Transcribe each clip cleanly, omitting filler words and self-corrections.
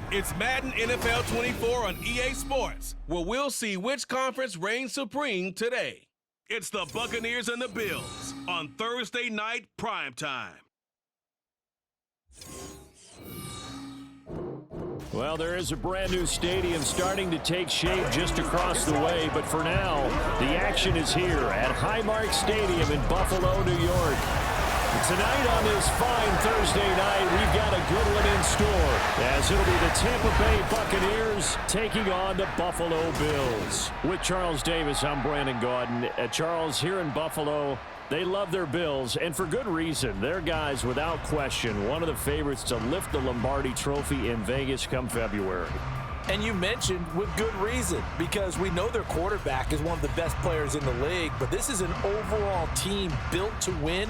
It's Madden NFL 24 on EA Sports, where we'll see which conference reigns supreme today. It's the Buccaneers and the Bills on Thursday night primetime. Well, there is a brand new stadium starting to take shape just across the way, but for now, the action is here at Highmark Stadium in Buffalo, New York. Tonight on this fine Thursday night, we've got a good one in store, as it'll be the Tampa Bay Buccaneers taking on the Buffalo Bills. With Charles Davis, I'm Brandon Gaudin. Charles, here in Buffalo, they love their Bills, and for good reason. They're guys, without question, one of the favorites to lift the Lombardi Trophy in Vegas come February. And you mentioned with good reason, because we know their quarterback is one of the best players in the league, but this is an overall team built to win,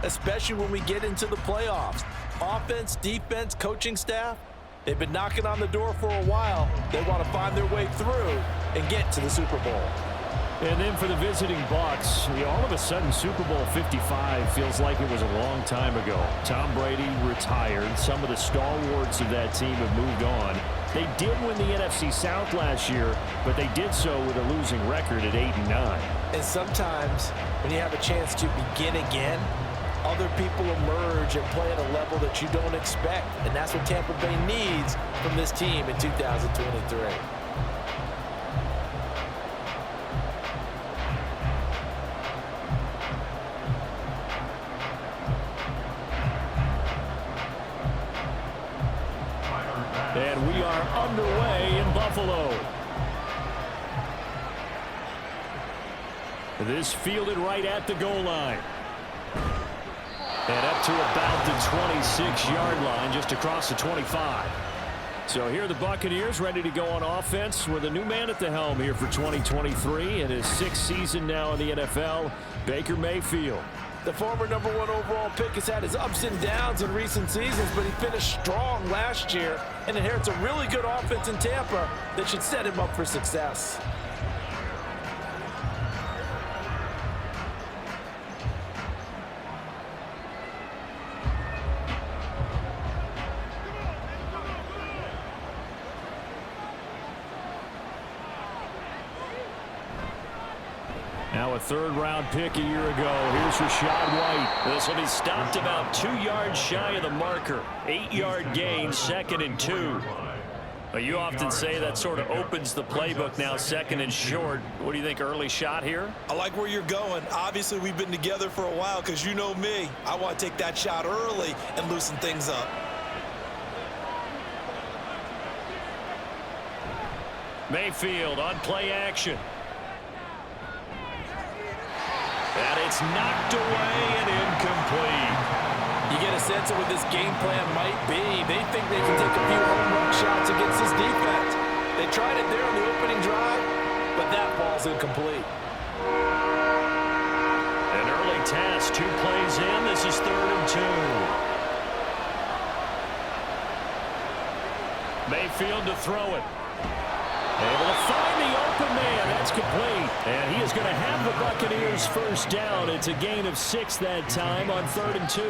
especially when we get into the playoffs. Offense, defense, coaching staff, they've been knocking on the door for a while. They want to find their way through and get to the Super Bowl. And then for the visiting Bucs, all of a sudden Super Bowl 55 feels like it was a long time ago. Tom Brady retired. Some of the stalwarts of that team have moved on. They did win the NFC South last year, but they did so with a losing record at 8-9. And sometimes when you have a chance to begin again, other people emerge and play at a level that you don't expect. And that's what Tampa Bay needs from this team in 2023. And we are underway in Buffalo. This fielded right at the goal line. And up to about the 26-yard line, just across the 25. So here are the Buccaneers ready to go on offense with a new man at the helm here for 2023. In his sixth season now in the NFL, Baker Mayfield. The former #1 overall pick has had his ups and downs in recent seasons, but he finished strong last year and inherits a really good offense in Tampa that should set him up for success. Now a third-round pick a year ago. Here's Rashad White. This will be stopped about 2 yards shy of the marker. 8-yard gain, 2nd and 2. But you often say that sort of opens the playbook now, 2nd and short. What do you think, early shot here? I like where you're going. Obviously, we've been together for a while because you know me. I want to take that shot early and loosen things up. Mayfield on play action. And it's knocked away and incomplete. You get a sense of what this game plan might be. They think they can take a few home run shots against this defense. They tried it there on the opening drive, but that ball's incomplete. An early task, 2 plays in. This is 3rd and 2. Mayfield to throw it. Able to find the open man. That's complete. And he is going to have the Buccaneers first down. It's a gain of 6 that time on 3rd and 2.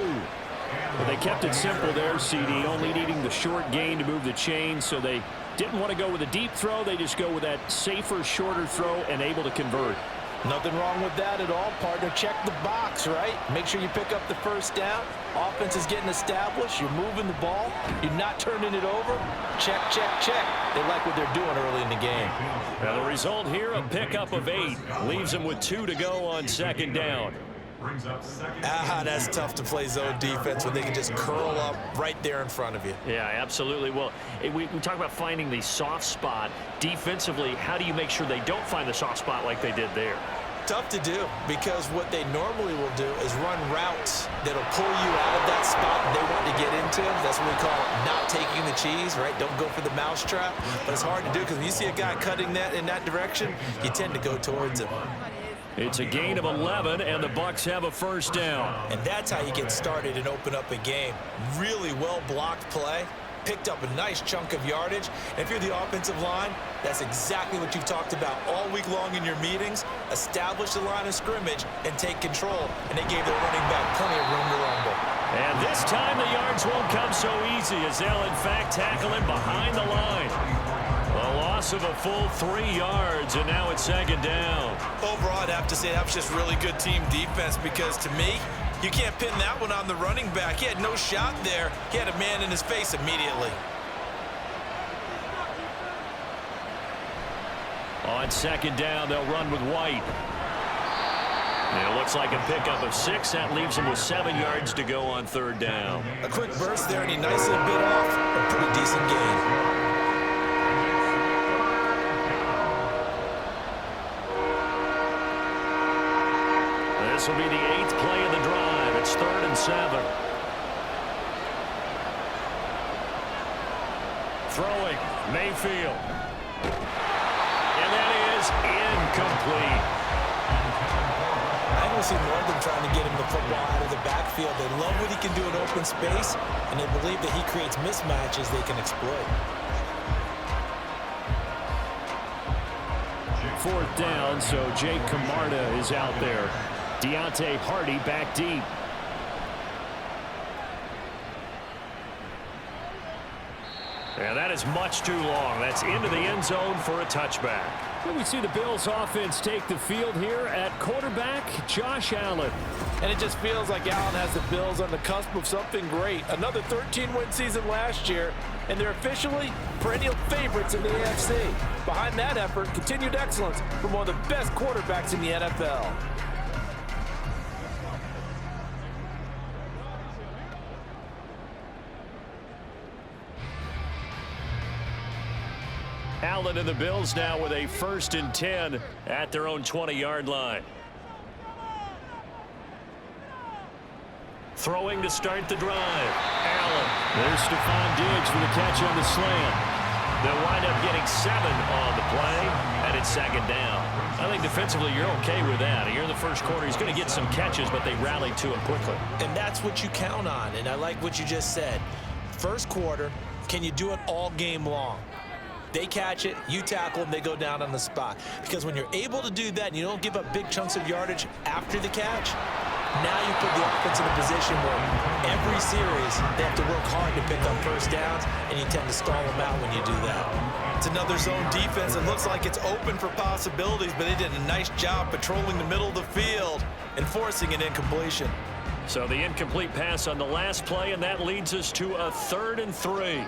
But they kept it simple there, CD, only needing the short gain to move the chain, so they didn't want to go with a deep throw. They just go with that safer, shorter throw and able to convert. Nothing wrong with that at all, partner. Check the box, right? Make sure you pick up the first down. Offense is getting established. You're moving the ball. You're not turning it over. Check, check, check. They like what they're doing early in the game. Now the result here, a pickup of 8. Leaves them with 2 to go on 2nd down. That's tough to play zone defense when they can just curl up right there in front of you. Yeah, absolutely. Well, we talk about finding the soft spot. Defensively, how do you make sure they don't find the soft spot like they did there? Tough to do, because what they normally will do is run routes that'll pull you out of that spot they want to get into. That's what we call not taking the cheese, right? Don't go for the mousetrap. But it's hard to do because when you see a guy cutting that in that direction, you tend to go towards him. It's a gain of 11, and the Bucs have a first down. And that's how you get started and open up a game. Really well-blocked play. Picked up a nice chunk of yardage. And if you're the offensive line, that's exactly what you've talked about all week long in your meetings. Establish the line of scrimmage and take control. And they gave their running back plenty of room to rumble. And this time the yards won't come so easy as they'll, in fact, tackle him behind the line. A loss of a full 3 yards, and now it's second down. Overall, I'd have to say that was just really good team defense because, to me, you can't pin that one on the running back. He had no shot there. He had a man in his face immediately. On second down, they'll run with White. And it looks like a pickup of 6. That leaves him with 7 yards to go on third down. A quick burst there, and he nicely bit off a pretty decent gain. This will be the 8th play of the drive. It's 3rd and 7. Throwing, Mayfield. And that is incomplete. I don't see more of them trying to get him the football out of the backfield. They love what he can do in open space, and they believe that he creates mismatches they can exploit. 4th down, so Jake Camarda is out there. Deontay Hardy back deep. And that is much too long. That's into the end zone for a touchback. We see the Bills offense take the field here at quarterback, Josh Allen. And it just feels like Allen has the Bills on the cusp of something great. Another 13-win season last year, and they're officially perennial favorites in the AFC. Behind that effort, continued excellence from one of the best quarterbacks in the NFL. Allen and the Bills now with a 1st and 10 at their own 20-yard line. Throwing to start the drive. Allen. There's Stephon Diggs for the catch on the slant. They'll wind up getting 7 on the play, and it's second down. I think defensively you're okay with that. Here in the first quarter, he's going to get some catches, but they rallied to him quickly. And that's what you count on, and I like what you just said. First quarter, can you do it all game long? They catch it, you tackle them, they go down on the spot. Because when you're able to do that and you don't give up big chunks of yardage after the catch, now you put the offense in a position where every series they have to work hard to pick up first downs, and you tend to stall them out when you do that. It's another zone defense. It looks like it's open for possibilities, but they did a nice job patrolling the middle of the field and forcing an incompletion. So the incomplete pass on the last play, and that leads us to a 3rd and 3.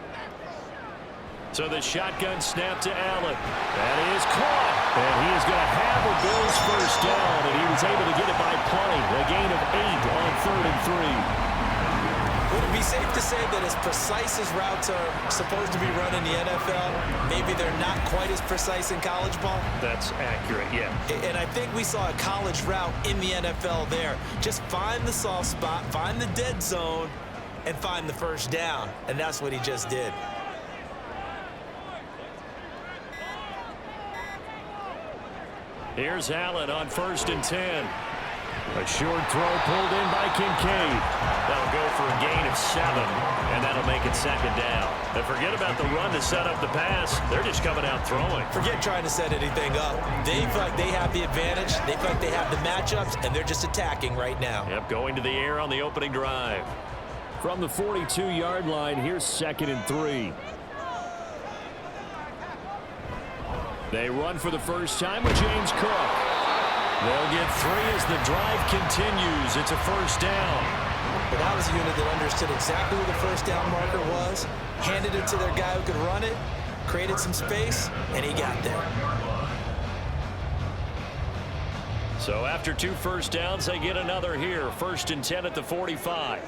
So the shotgun snap to Allen. That is caught. And he is going to have a Bills first down, and he was able to get it by plenty. A gain of 8 on 3rd and 3. Would it be safe to say that as precise as routes are supposed to be run in the NFL, maybe they're not quite as precise in college ball? That's accurate, yeah. And I think we saw a college route in the NFL there. Just find the soft spot, find the dead zone, and find the first down. And that's what he just did. Here's Allen on 1st and 10. A short throw pulled in by Kincaid. That'll go for a gain of 7, and that'll make it second down. And forget about the run to set up the pass. They're just coming out throwing. Forget trying to set anything up. They feel like they have the advantage. They feel like they have the matchups, and they're just attacking right now. Yep, going to the air on the opening drive. From the 42-yard line, here's 2nd and 3. They run for the first time with James Cook. They'll get 3 as the drive continues. It's a first down. But that was a unit that understood exactly where the first down marker was, handed it to their guy who could run it, created some space, and he got there. So after 2 first downs, they get another here. 1st and 10 at the 45.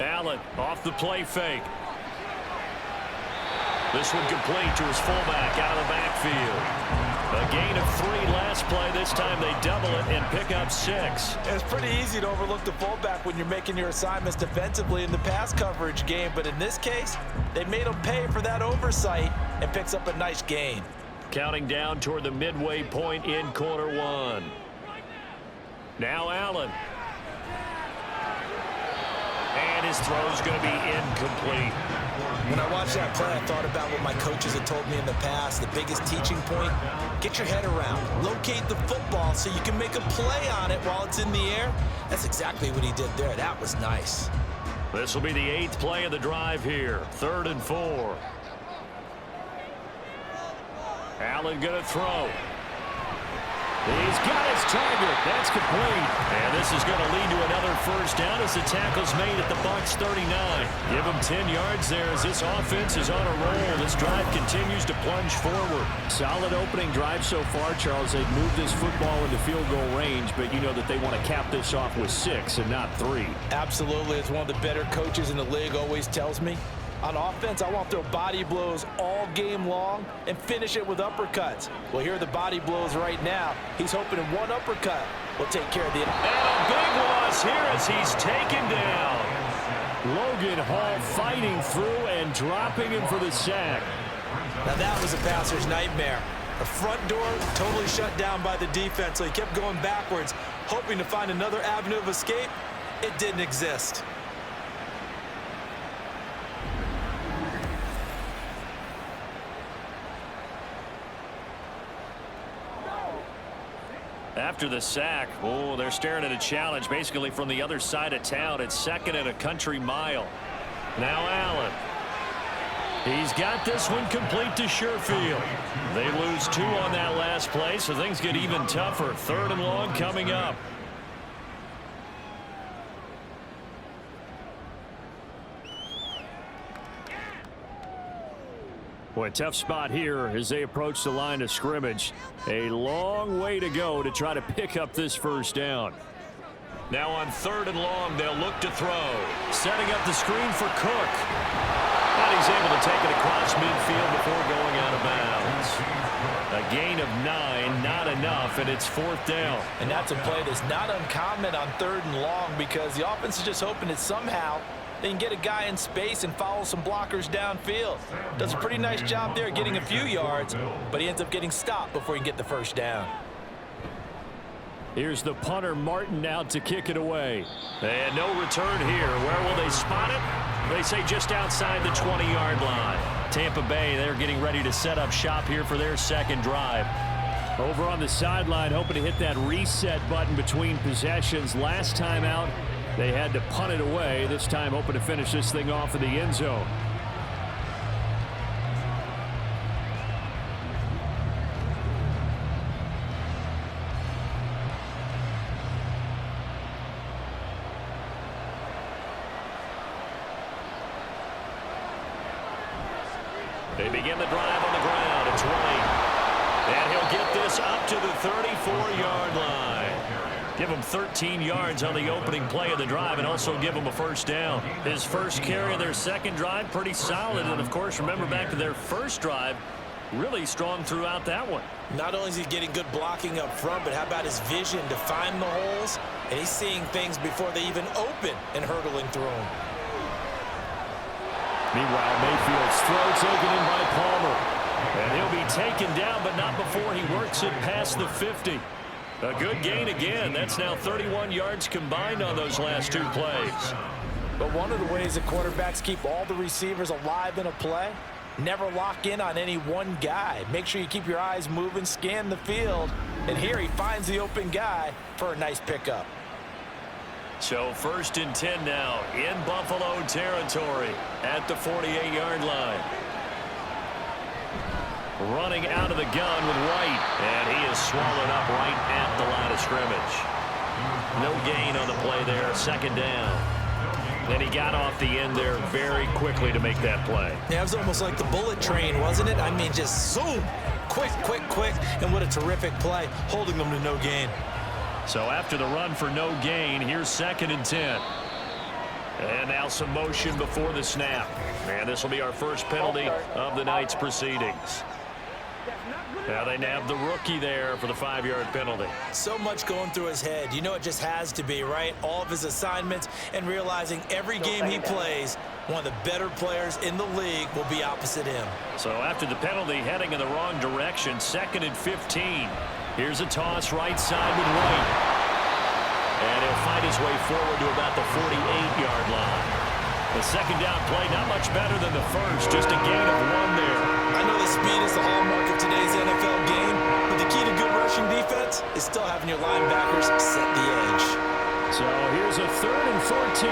Allen off the play fake. This one complete to his fullback out of the backfield. A gain of 3 last play. This time they double it and pick up 6. It's pretty easy to overlook the fullback when you're making your assignments defensively in the pass coverage game, but in this case, they made him pay for that oversight and picks up a nice gain. Counting down toward the midway point in quarter 1. Now Allen. And his throw's going to be incomplete. When I watched that play, I thought about what my coaches had told me in the past. The biggest teaching point, get your head around. Locate the football so you can make a play on it while it's in the air. That's exactly what he did there. That was nice. This will be the 8th play of the drive here. 3rd and 4. Allen going to throw. He's got his target. That's complete. And this is going to lead to another first down as the tackle's made at the Bucs 39. Give him 10 yards there as this offense is on a roll. This drive continues to plunge forward. Solid opening drive so far, Charles. They've moved this football into field goal range, but you know that they want to cap this off with 6 and not 3. Absolutely. It's one of the better coaches in the league always tells me. On offense, I want to throw body blows all game long and finish it with uppercuts. Well, here are the body blows right now. He's hoping one uppercut will take care of the... And a big loss here as he's taken down. Logan Hall fighting through and dropping him for the sack. Now that was a passer's nightmare. The front door totally shut down by the defense, so he kept going backwards, hoping to find another avenue of escape. It didn't exist. After the sack, oh, they're staring at a challenge basically from the other side of town. It's 2nd and a country mile. Now Allen. He's got this one complete to Sherfield. They lose 2 on that last play, so things get even tougher. 3rd and long coming up. Boy, a tough spot here as they approach the line of scrimmage. A long way to go to try to pick up this first down. Now on 3rd and long, they'll look to throw. Setting up the screen for Cook. And he's able to take it across midfield before going out of bounds. A gain of 9, not enough, and it's 4th down. And that's a play that's not uncommon on 3rd and long because the offense is just hoping that somehow they can get a guy in space and follow some blockers downfield. Does a pretty nice job there getting a few yards, but he ends up getting stopped before he can get the first down. Here's the punter, Martin, out to kick it away. And no return here. Where will they spot it? They say just outside the 20-yard line. Tampa Bay, they're getting ready to set up shop here for their 2nd drive. Over on the sideline, hoping to hit that reset button between possessions. Last time out, they had to punt it away. This time hoping to finish this thing off in the end zone. They begin the drive on the ground at 20. And he'll get this up to the 34-yard line. Give him 13 yards on the opening play of the drive and also give him a first down. His first carry of their 2nd drive, pretty solid. And, of course, remember back to their first drive, really strong throughout that one. Not only is he getting good blocking up front, but how about his vision to find the holes? And he's seeing things before they even open and hurdling through them. Meanwhile, Mayfield's throw taken in by Palmer. And he'll be taken down, but not before he works it past the 50. A good gain again. That's now 31 yards combined on those last 2 plays. But one of the ways that quarterbacks keep all the receivers alive in a play, never lock in on any one guy. Make sure you keep your eyes moving, scan the field. And here he finds the open guy for a nice pickup. So 1st and 10 now in Buffalo territory at the 48-yard line. Running out of the gun with White, and he is swallowed up right at the line of scrimmage. No gain on the play there, 2nd down. Then he got off the end there very quickly to make that play. Yeah, it was almost like the bullet train, wasn't it? I mean, just zoom, quick, and what a terrific play, holding them to no gain. So after the run for no gain, here's 2nd and 10. And now some motion before the snap. And this will be our first penalty of the night's proceedings. Now they nab the rookie there for the 5-yard penalty. So much going through his head. You know it just has to be, right? All of his assignments and realizing every game he plays, one of the better players in the league will be opposite him. So after the penalty, heading in the wrong direction, 2nd and 15. Here's a toss right side with White. And he'll fight his way forward to about the 48-yard line. The second down play, not much better than the first, just a gain of 1 there. I know the speed is the hallmark of today's NFL game, but the key to good rushing defense is still having your linebackers set the edge. So here's a 3rd and 14.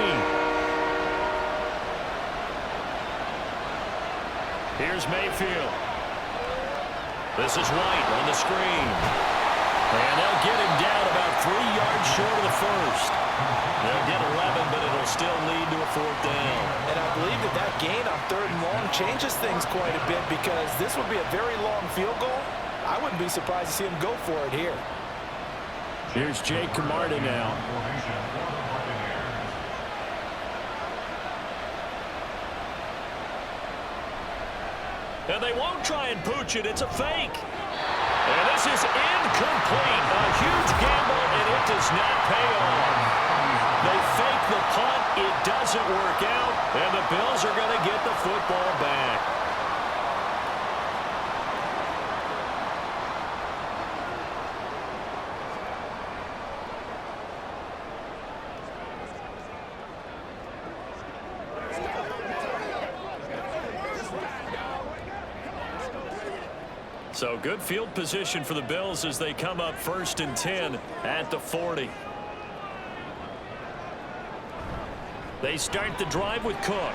Here's Mayfield. This is White on the screen. And they'll get him down about 3 yards short of the first. They'll get 11, but it'll still lead to a 4th down. And I believe that gain on 3rd and long changes things quite a bit because this would be a very long field goal. I wouldn't be surprised to see him go for it here. Here's Jake Camarda now. And they won't try and pooch it. It's a fake. And this is incomplete. A huge gamble, and it does not pay off. They fake the punt. It doesn't work out, and the Bills are going to get the football back. So good field position for the Bills as they come up 1st and 10 at the 40. They start the drive with Cook.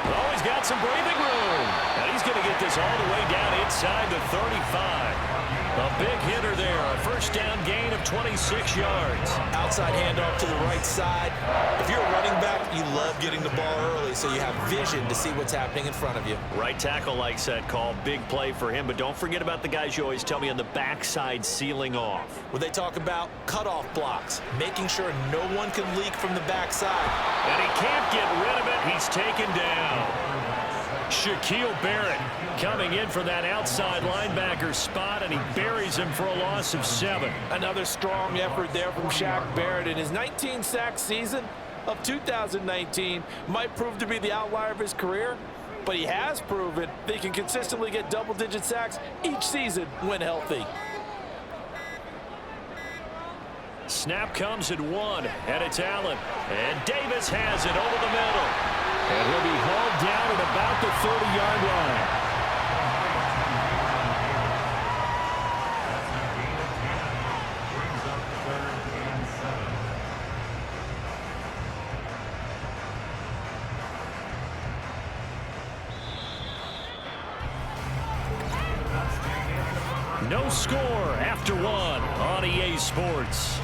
Oh, he's got some breathing room. And he's going to get this all the way down inside the 35. A big hitter there. A 1st down gain of 26 yards. Outside handoff to the right side. If you're a running back, you love getting the ball early so you have vision to see what's happening in front of you. Right tackle likes that call. Big play for him. But don't forget about the guys you always tell me on the backside sealing off. When they talk about cutoff blocks, making sure no one can leak from the backside. And he can't get rid of it. He's taken down. Shaquille Barrett coming in for that outside linebacker spot, and he buries him for a loss of 7. Another strong effort there from Shaq Barrett. In his 19-sack season of 2019 might prove to be the outlier of his career, but he has proven that he can consistently get double-digit sacks each season when healthy. Snap comes at 1, and it's Allen. And Davis has it over the middle. And he'll be hauled down at about the 30-yard line. No score after 1 on EA Sports.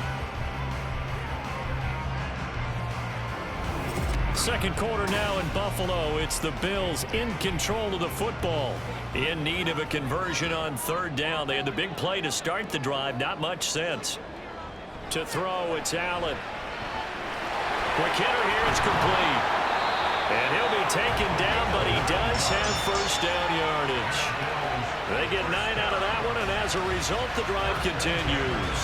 Second quarter now in Buffalo. It's the Bills in control of the football. In need of a conversion on 3rd down. They had the big play to start the drive. Not much sense. To throw, it's Allen. Quick hitter here. It's complete. And he'll be taken down, but he does have 1st down yardage. They get 9 out of that one, and as a result, the drive continues.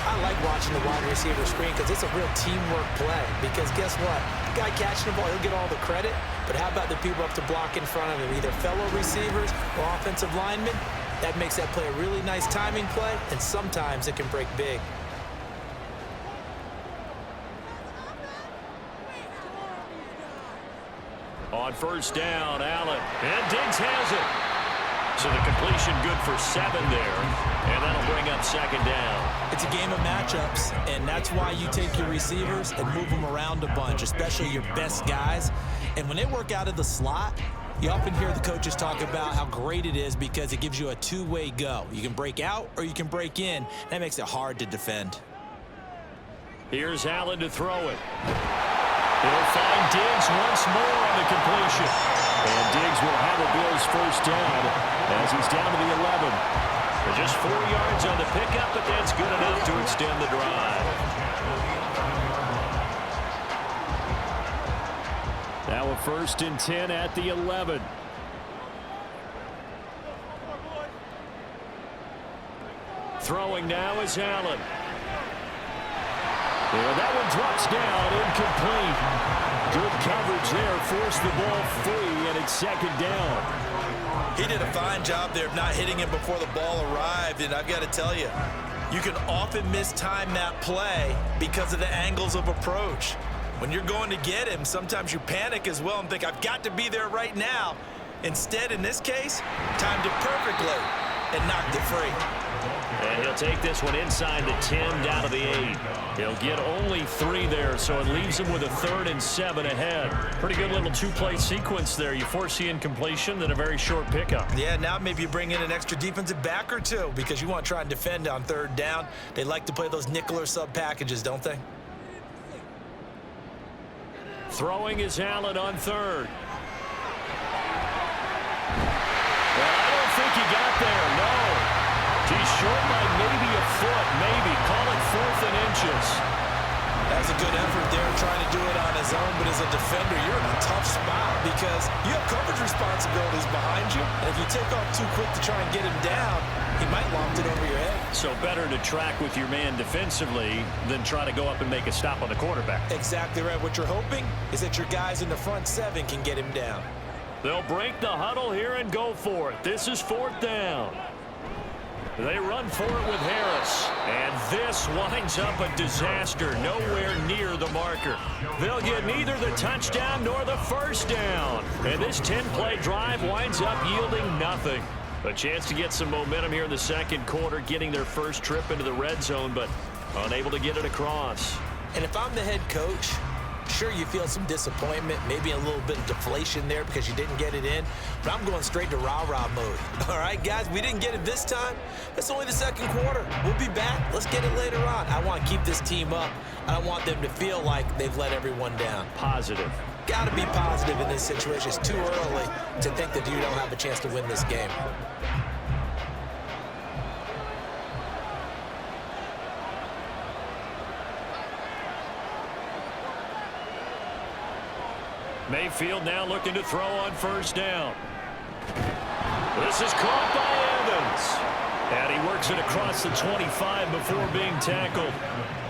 I like watching the wide receiver screen because it's a real teamwork play. Because guess what? The guy catching the ball, he'll get all the credit. But how about the people up to block in front of him, either fellow receivers or offensive linemen? That makes that play a really nice timing play, and sometimes it can break big. On 1st down, Allen. And Diggs has it. So the completion good for 7 there. And that'll bring up 2nd down. It's a game of matchups, and that's why you take your receivers and move them around a bunch, especially your best guys. And when they work out of the slot, you often hear the coaches talk about how great it is because it gives you a two-way go. You can break out or you can break in. That makes it hard to defend. Here's Allen to throw it. He'll find Diggs once more on the completion. And Diggs will have a Bills 1st down as he's down to the 11. Just 4 yards on the pickup, but that's good enough to extend the drive. Now a 1st and 10 at the 11. Throwing now is Allen. Yeah, that one drops down, incomplete. Good coverage there, forced the ball free, and it's 2nd down. He did a fine job there of not hitting him before the ball arrived, and I've got to tell you, You can often mistime that play because of the angles of approach. When you're going to get him, sometimes you panic as well and think, I've got to be there right now. Instead, in this case, timed it perfectly and knocked it free. And he'll take this one inside the 10, down to the 8. He'll get only 3 there, so it leaves him with a 3rd and 7 ahead. Pretty good little 2-play sequence there. You force the incompletion, then a very short pickup. Yeah, now maybe you bring in an extra defensive back or 2 because you want to try and defend on 3rd down. They like to play those nickel or sub packages, don't they? Throwing is Allen on 3rd. Well, I don't think he got there, no. He's short by maybe a foot, maybe. Call it 4th and inches. That's a good effort there trying to do it on his own, but as a defender, you're in a tough spot because you have coverage responsibilities behind you, and if you take off too quick to try and get him down, he might loft it over your head. So better to track with your man defensively than try to go up and make a stop on the quarterback. Exactly right. What you're hoping is that your guys in the front 7 can get him down. They'll break the huddle here and go for it. This is 4th down. They run for it with Harris. And this winds up a disaster. Nowhere near the marker. They'll get neither the touchdown nor the 1st down. And this 10-play drive winds up yielding nothing. A chance to get some momentum here in the 2nd quarter, getting their first trip into the red zone, but unable to get it across. And if I'm the head coach, sure, you feel some disappointment, maybe a little bit of deflation there because you didn't get it in, but I'm going straight to rah-rah mode. All right, guys, we didn't get it this time. It's only the 2nd quarter. We'll be back. Let's get it later on. I want to keep this team up. I don't want them to feel like they've let everyone down. Positive. Got to be positive in this situation. It's too early to think that you don't have a chance to win this game. Mayfield now looking to throw on 1st down. This is caught by Evans. And he works it across the 25 before being tackled.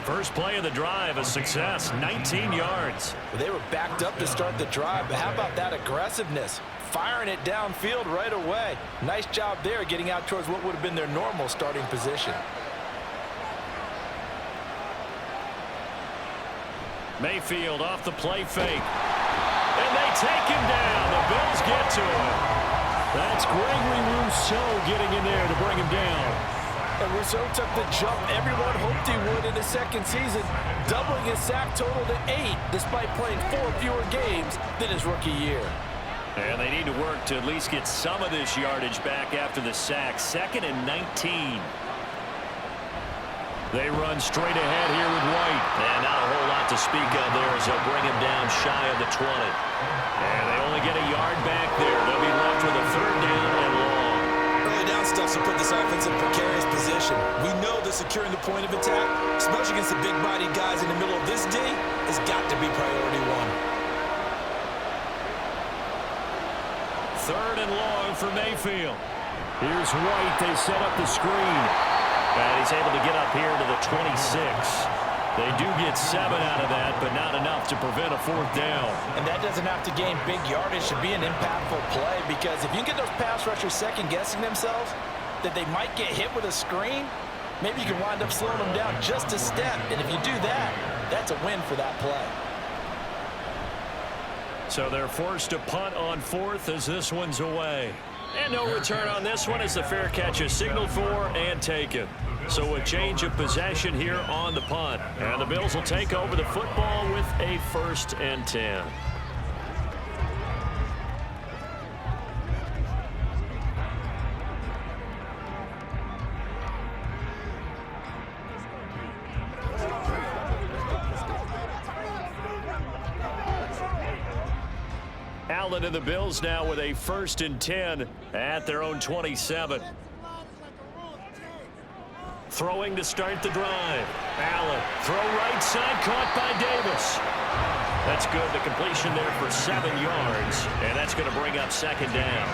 First play of the drive, a success, 19 yards. They were backed up to start the drive, but how about that aggressiveness? Firing it downfield right away. Nice job there getting out towards what would have been their normal starting position. Mayfield off the play fake. And they take him down. The Bills get to him. That's Gregory Rousseau getting in there to bring him down. And Rousseau took the jump everyone hoped he would in his 2nd season, doubling his sack total to 8, despite playing 4 fewer games than his rookie year. And they need to work to at least get some of this yardage back after the sack. 2nd and 19. They run straight ahead here with White. And not a whole lot to speak of there as they'll bring him down shy of the 20. And they only get a yard back there. They'll be left with a 3rd down and long. Early down stuff will put this offense in precarious position. We know that securing the point of attack, especially against the big-bodied guys in the middle of this D, has got to be priority 1. 3rd and long for Mayfield. Here's White. They set up the screen. And he's able to get up here to the 26. They do get 7 out of that, but not enough to prevent a 4th down. And that doesn't have to gain big yardage to be an impactful play, because if you get those pass rushers second-guessing themselves that they might get hit with a screen, maybe you can wind up slowing them down just a step. And if you do that, that's a win for that play. So they're forced to punt on 4th as this one's away. And no return on this one as the fair catch is signaled for and taken. So a change of possession here on the punt. And the Bills will take over the football with a 1st and 10. Allen and the Bills now with a 1st and 10 at their own 27. Throwing to start the drive. Allen, throw right side, caught by Davis. That's good. The completion there for 7 yards, and that's going to bring up 2nd down.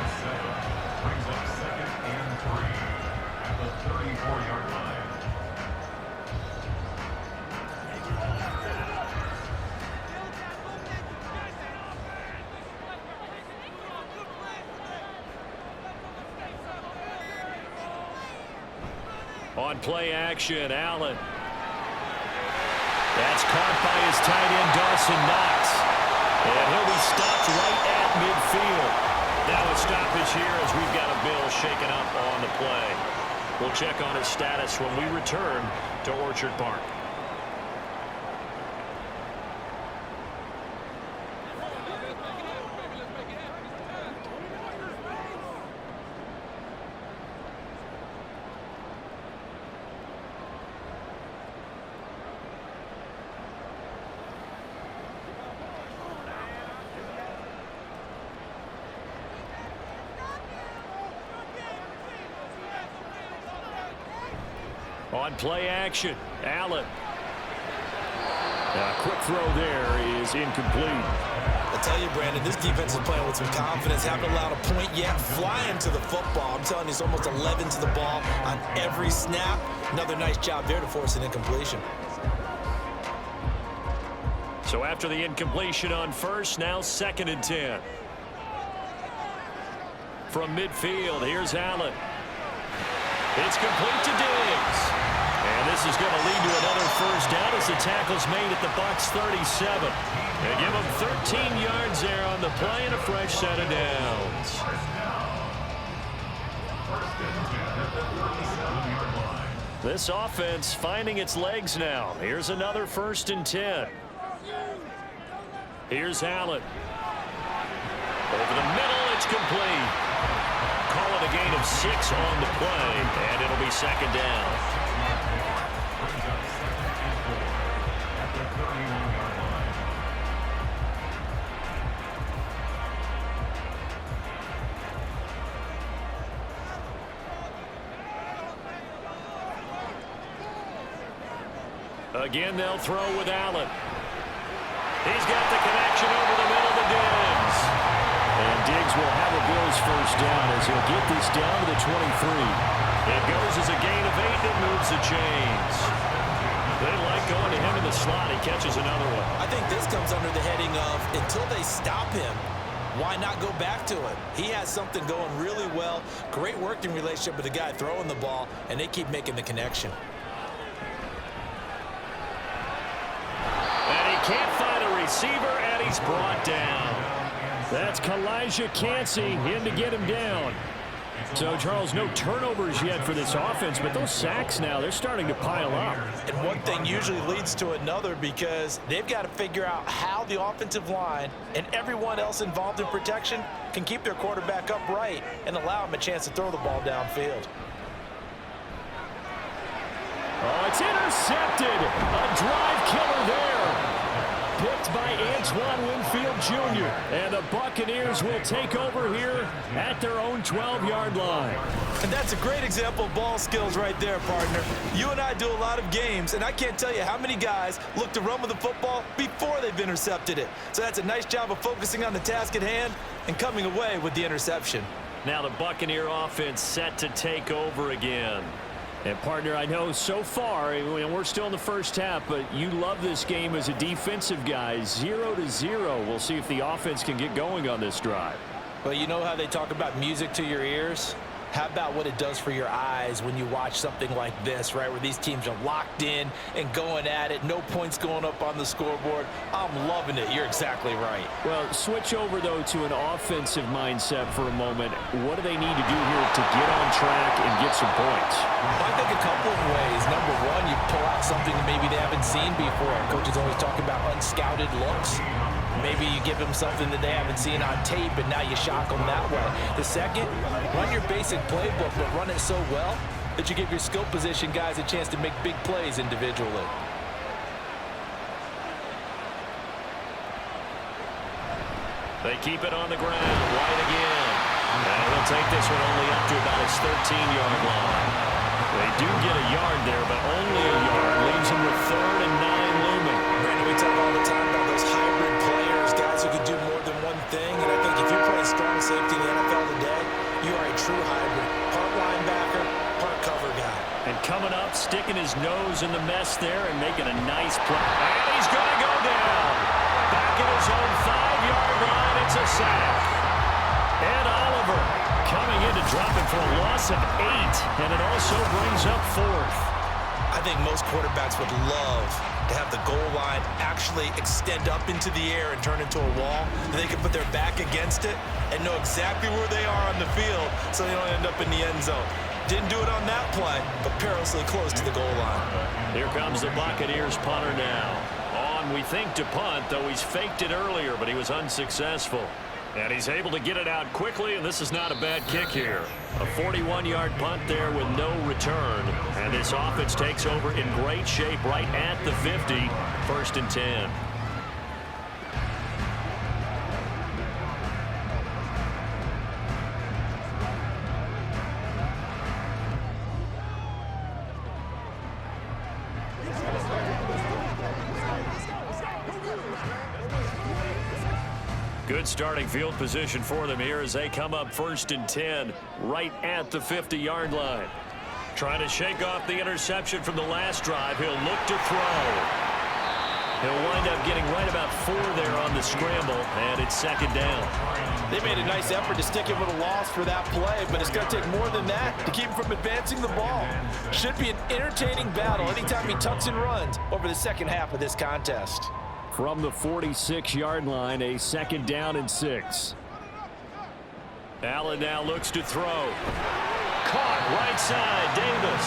At the 34-yard line. On play action, Allen. That's caught by his tight end, Dawson Knox. And he'll be stopped right at midfield. Now a stoppage here as we've got a Bill shaken up on the play. We'll check on his status when we return to Orchard Park. On play action, Allen. A quick throw there is incomplete. I tell you, Brandon, this defense is playing with some confidence. Haven't allowed a point yet. Flying to the football. I'm telling you, it's almost 11 to the ball on every snap. Another nice job there to force an incompletion. So after the incompletion on first, now 2nd and 10. From midfield, here's Allen. It's complete to Diggs. And this is going to lead to another first down as the tackle's made at the Bucs 37. They give them 13 yards there on the play and a fresh set of downs. This offense finding its legs now. Here's another 1st and 10. Here's Allen. Over the middle, it's complete. Call it a gain of 6 on the play, and it'll be 2nd down. Again, they'll throw with Allen. He's got the connection over the middle to Diggs. And Diggs will have a Bills first down as he'll get this down to the 23. It goes as a gain of 8 and it moves the chains. They like going to him in the slot. He catches another one. I think this comes under the heading of until they stop him, why not go back to it? He has something going really well. Great working relationship with the guy throwing the ball, and they keep making the connection. Can't find a receiver, and he's brought down. That's Kalijah Cansey in to get him down. So, Charles, no turnovers yet for this offense, but those sacks now, they're starting to pile up. And one thing usually leads to another because they've got to figure out how the offensive line and everyone else involved in protection can keep their quarterback upright and allow him a chance to throw the ball downfield. Oh, it's intercepted. A drive killer there. Picked by Antoine Winfield Jr. And the Buccaneers will take over here at their own 12-yard line. And that's a great example of ball skills right there, partner. You and I do a lot of games, and I can't tell you how many guys look to run with the football before they've intercepted it. So that's a nice job of focusing on the task at hand and coming away with the interception. Now the Buccaneer offense set to take over again. And, partner, I know so far, and we're still in the first half, but you love this game as a defensive guy. 0-0. We'll see if the offense can get going on this drive. Well, you know how they talk about music to your ears? How about what it does for your eyes when you watch something like this, right, where these teams are locked in and going at it, no points going up on the scoreboard? I'm loving it. You're exactly right. Well, switch over, though, to an offensive mindset for a moment. What do they need to do here to get on track and get some points? I think a couple of ways. Number one, you pull out something that maybe they haven't seen before. Coaches always talk about unscouted looks. Maybe you give them something that they haven't seen on tape, and now you shock them that way. The second, run your basic playbook, but run it so well that you give your skill position guys a chance to make big plays individually. They keep it on the ground. White again. And he'll take this one only up to about his 13-yard line. They do get a yard there, but only a yard. Leaves him with 3rd and 9 looming. Brandon, we talk all the time about those hybrid players, guys who can do more than one thing. And I think if you play strong safety in the NFL today, you are a true hybrid. Part linebacker, part cover guy. And coming up, sticking his nose in the mess there and making a nice play. And he's going to go down. Back at his own 5-yard line, it's a sack. And Oliver coming into to drop it for a loss of 8, and it also brings up 4th. I think most quarterbacks would love to have the goal line actually extend up into the air and turn into a wall. And they can put their back against it and know exactly where they are on the field so they don't end up in the end zone. Didn't do it on that play, but perilously close to the goal line. Here comes the Buccaneers punter now. On, we think, to punt, though he's faked it earlier, but he was unsuccessful. And he's able to get it out quickly, and this is not a bad kick here. A 41-yard punt there with no return. And this offense takes over in great shape right at the 50, 1st and 10. Good starting field position for them here as they come up 1st and 10 right at the 50-yard line. Trying to shake off the interception from the last drive. He'll look to throw. He'll wind up getting right about 4 there on the scramble, and it's 2nd down. They made a nice effort to stick him with a loss for that play, but it's going to take more than that to keep him from advancing the ball. Should be an entertaining battle anytime he tucks and runs over the second half of this contest. From the 46-yard line, a 2nd down and 6. Allen now looks to throw. Caught right side, Davis.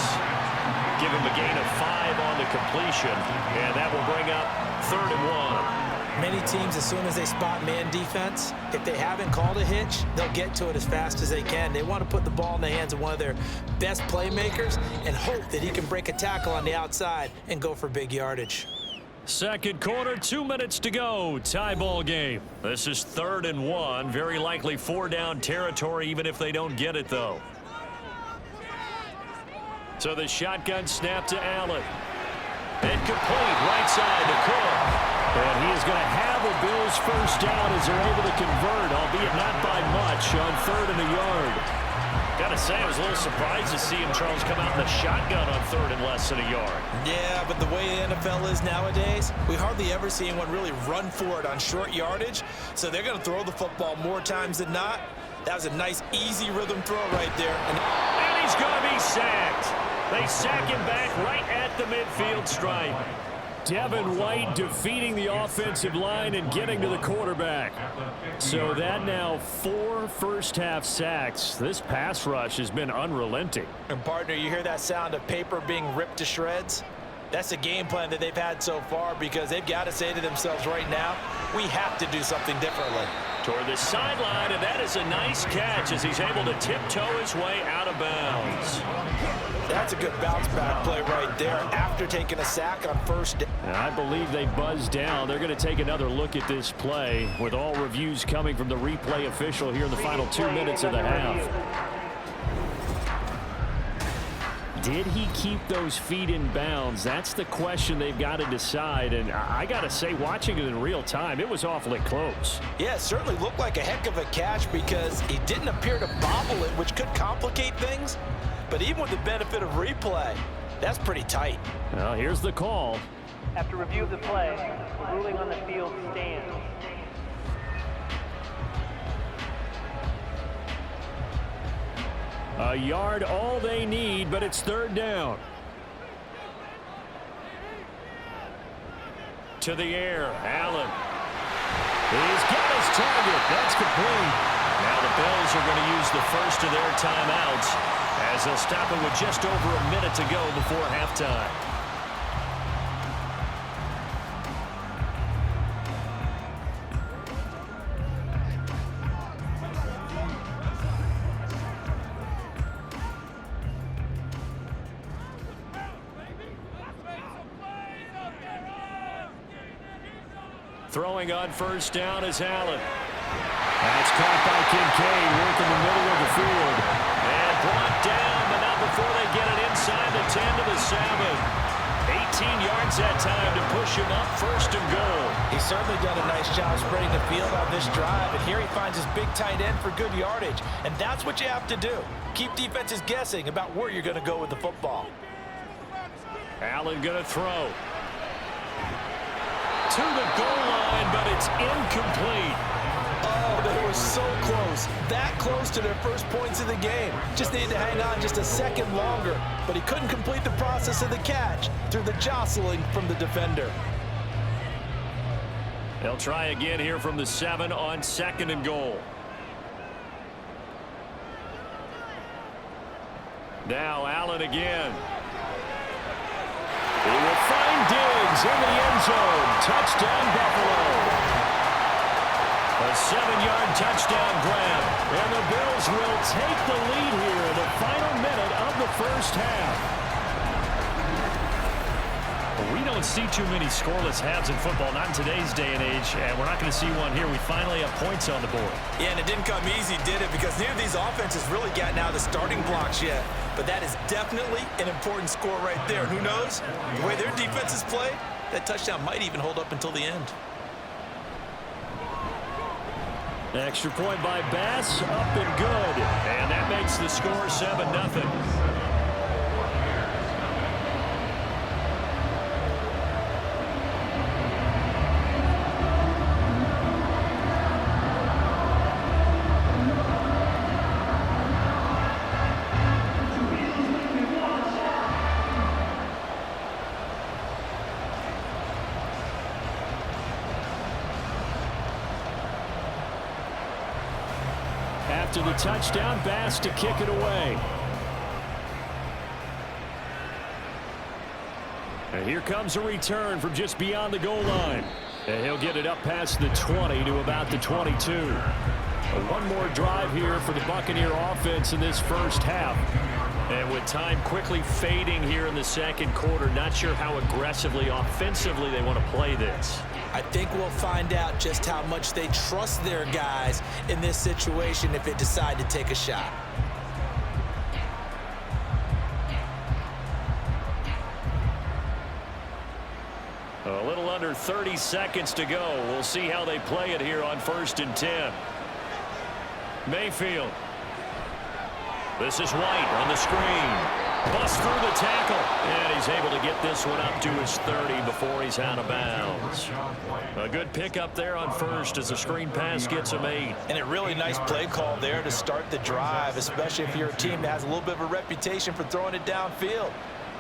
Give him a gain of 5 on the completion, and that will bring up 3rd and 1. Many teams, as soon as they spot man defense, if they haven't called a hitch, they'll get to it as fast as they can. They want to put the ball in the hands of one of their best playmakers and hope that he can break a tackle on the outside and go for big yardage. Second quarter, 2 minutes to go. Tie ball game. This is 3rd and 1. Very likely 4-down territory, even if they don't get it, though. So the shotgun snap to Allen. Incomplete. Right side to Cook. And he is going to have the Bills' 1st down as they're able to convert, albeit not by much, on 3rd and a yard. Got to say, I was a little surprised to see him, Charles, come out in the shotgun on 3rd and less than a yard. Yeah, but the way the NFL is nowadays, we hardly ever see anyone really run for it on short yardage. So they're going to throw the football more times than not. That was a nice, easy rhythm throw right there. And he's going to be sacked. They sack him back right at the midfield stripe. Devin White defeating the offensive line and getting to the quarterback. So that now 4 first-half sacks. This pass rush has been unrelenting. And, partner, you hear that sound of paper being ripped to shreds? That's the game plan that they've had so far because they've got to say to themselves right now, we have to do something differently. Toward the sideline, and that is a nice catch as he's able to tiptoe his way out of bounds. That's a good bounce-back play right there after taking a sack on 1st down. And I believe they buzzed down. They're going to take another look at this play with all reviews coming from the replay official here in the final 2 minutes of the half. Did he keep those feet in bounds? That's the question they've got to decide. And I got to say, watching it in real time, it was awfully close. Yeah, it certainly looked like a heck of a catch because he didn't appear to bobble it, which could complicate things. But even with the benefit of replay, that's pretty tight. Well, here's the call. After review of the play, the ruling on the field stands. A yard all they need, but it's 3rd down. To the air, Allen. He's got his target. That's complete. Now the Bills are going to use the first of their timeouts as they'll stop it with just over a minute to go before halftime. Throwing on 1st down is Allen. That's caught by Kincaid, working the middle of the field. And brought down, but not before they get it inside the 10 to the 7. 18 yards that time to push him up 1st and goal. He's certainly done a nice job spreading the field on this drive, and here he finds his big tight end for good yardage. And that's what you have to do. Keep defenses guessing about where you're going to go with the football. Allen going to throw. To the goal line, but it's incomplete. Oh, they were so close. Bucs that close to their first points of the game. Just needed to hang on just a second longer, but he couldn't complete the process of the catch through the jostling from the defender. They'll try again here from the 7 on 2nd and goal. Now Allen again. He will find Diggs in the end zone. Touchdown, Buffalo. A 7-yard touchdown grab. And the Bills will take the lead here in the final minute of the first half. We don't see too many scoreless halves in football, not in today's day and age, and we're not going to see one here. We finally have points on the board. Yeah, and it didn't come easy, did it? Because neither of these offenses really gotten out of the starting blocks yet. But that is definitely an important score right there. And who knows? The way their defenses play, that touchdown might even hold up until the end. Extra point by Bass, up and good. And that makes the score 7-0. After the touchdown, Bass to kick it away. And here comes a return from just beyond the goal line. And he'll get it up past the 20 to about the 22. One more drive here for the Buccaneer offense in this first half. And with time quickly fading here in the second quarter, not sure how aggressively, offensively they want to play this. I think we'll find out just how much they trust their guys in this situation if they decide to take a shot. A little under 30 seconds to go. We'll see how they play it here on 1st and 10. Mayfield. This is White on the screen. Busts through the tackle. And he's able to get this one up to his 30 before he's out of bounds. A good pickup there on first as the screen pass gets him 8. And a really nice play call there to start the drive, especially if you're a team that has a little bit of a reputation for throwing it downfield.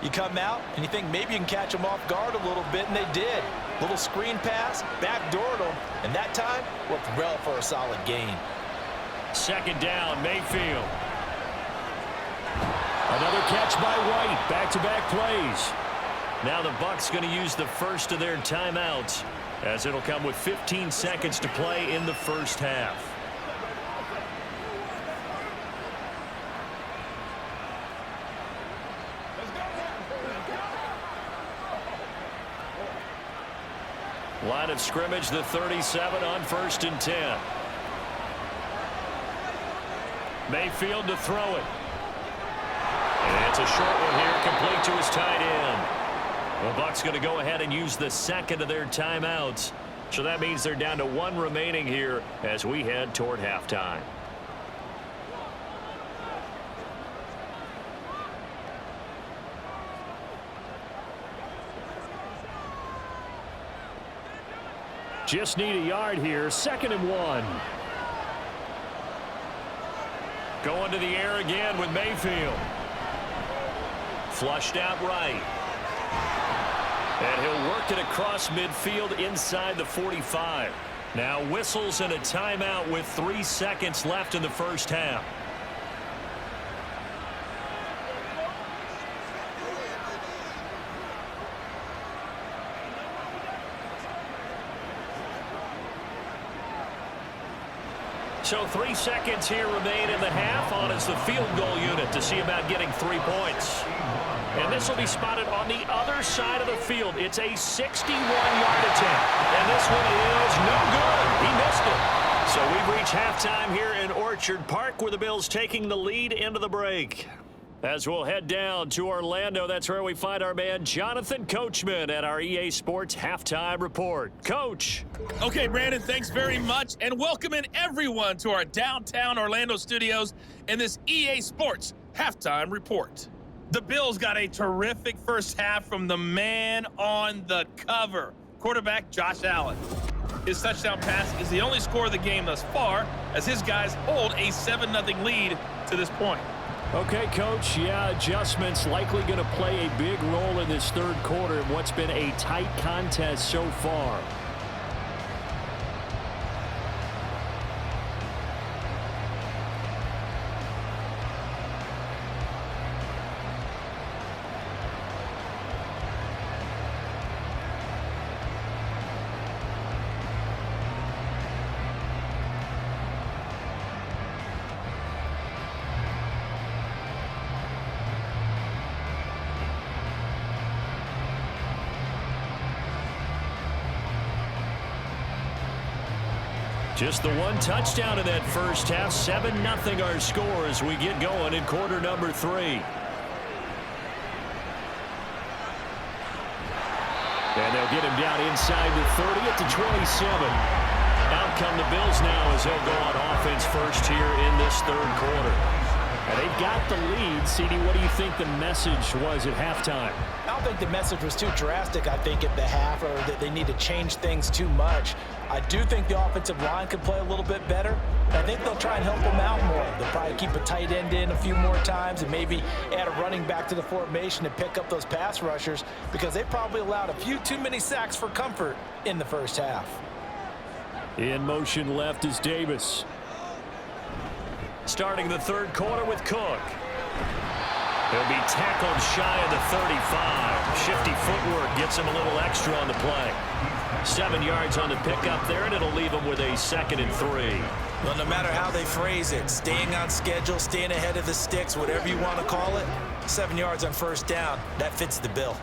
You come out and you think maybe you can catch them off guard a little bit, and they did. Little screen pass, backdoored them, and that time worked well for a solid gain. 2nd down, Mayfield. Another catch by White. Back-to-back plays. Now the Bucs going to use the first of their timeouts, as it'll come with 15 seconds to play in the first half. Line of scrimmage, the 37 on 1st and 10. Mayfield to throw it. And it's a short one here, complete to his tight end. The Bucs going to go ahead and use the second of their timeouts. So that means they're down to 1 remaining here as we head toward halftime. Just need a yard here. 2nd and 1. Going to the air again with Mayfield. Flushed out right. And he'll work it across midfield inside the 45. Now whistles and a timeout with 3 seconds left in the first half. So 3 seconds here remain in the half on as the field goal unit to see about getting 3 points. And this will be spotted on the other side of the field. It's a 61-yard attempt. And this one is no good. He missed it. So we've reached halftime here in Orchard Park, where the Bills taking the lead into the break. As we'll head down to Orlando, that's where we find our man Jonathan Coachman at our EA Sports Halftime Report. Coach. Okay, Brandon, thanks very much, and welcome in everyone to our downtown Orlando studios in this EA Sports Halftime Report. The Bills got a terrific first half from the man on the cover, quarterback Josh Allen. His touchdown pass is the only score of the game thus far, as his guys hold a 7-0 lead to this point. Okay, Coach, yeah, adjustments likely going to play a big role in this third quarter in what's been a tight contest so far. Just the one touchdown in that first half. 7-0 our score as we get going in quarter number 3. And they'll get him down inside the 30 at the 27. Out come the Bills now as they'll go on offense first here in this third quarter. And they've got the lead. CD, what do you think the message was at halftime? I don't think the message was too drastic, I think, at the half, or that they need to change things too much. I do think the offensive line could play a little bit better. I think they'll try and help them out more. They'll probably keep a tight end in a few more times and maybe add a running back to the formation and pick up those pass rushers, because they probably allowed a few too many sacks for comfort in the first half. In motion left is Davis. Starting the third quarter with Cook. He'll be tackled shy of the 35. Shifty footwork gets him a little extra on the play. 7 yards on the pickup there, and it'll leave him with a 2nd and 3. Well, no matter how they phrase it, staying on schedule, staying ahead of the sticks, whatever you want to call it, 7 yards on first down, that fits the bill.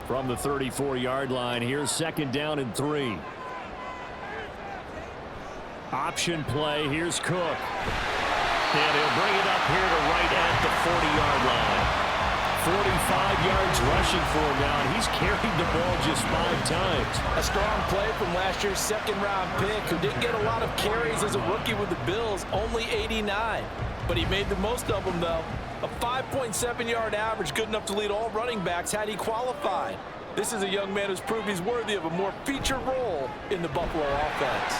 From the 34-yard line, here's 2nd down and 3. Option play, here's Cook. And he'll bring it up here to right at the 40-yard line. 45 yards rushing for him now, and he's carried the ball just 5 times. A strong play from last year's second-round pick, who didn't get a lot of carries as a rookie with the Bills, only 89. But he made the most of them, though. A 5.7-yard average, good enough to lead all running backs had he qualified. This is a young man who's proved he's worthy of a more featured role in the Buffalo offense.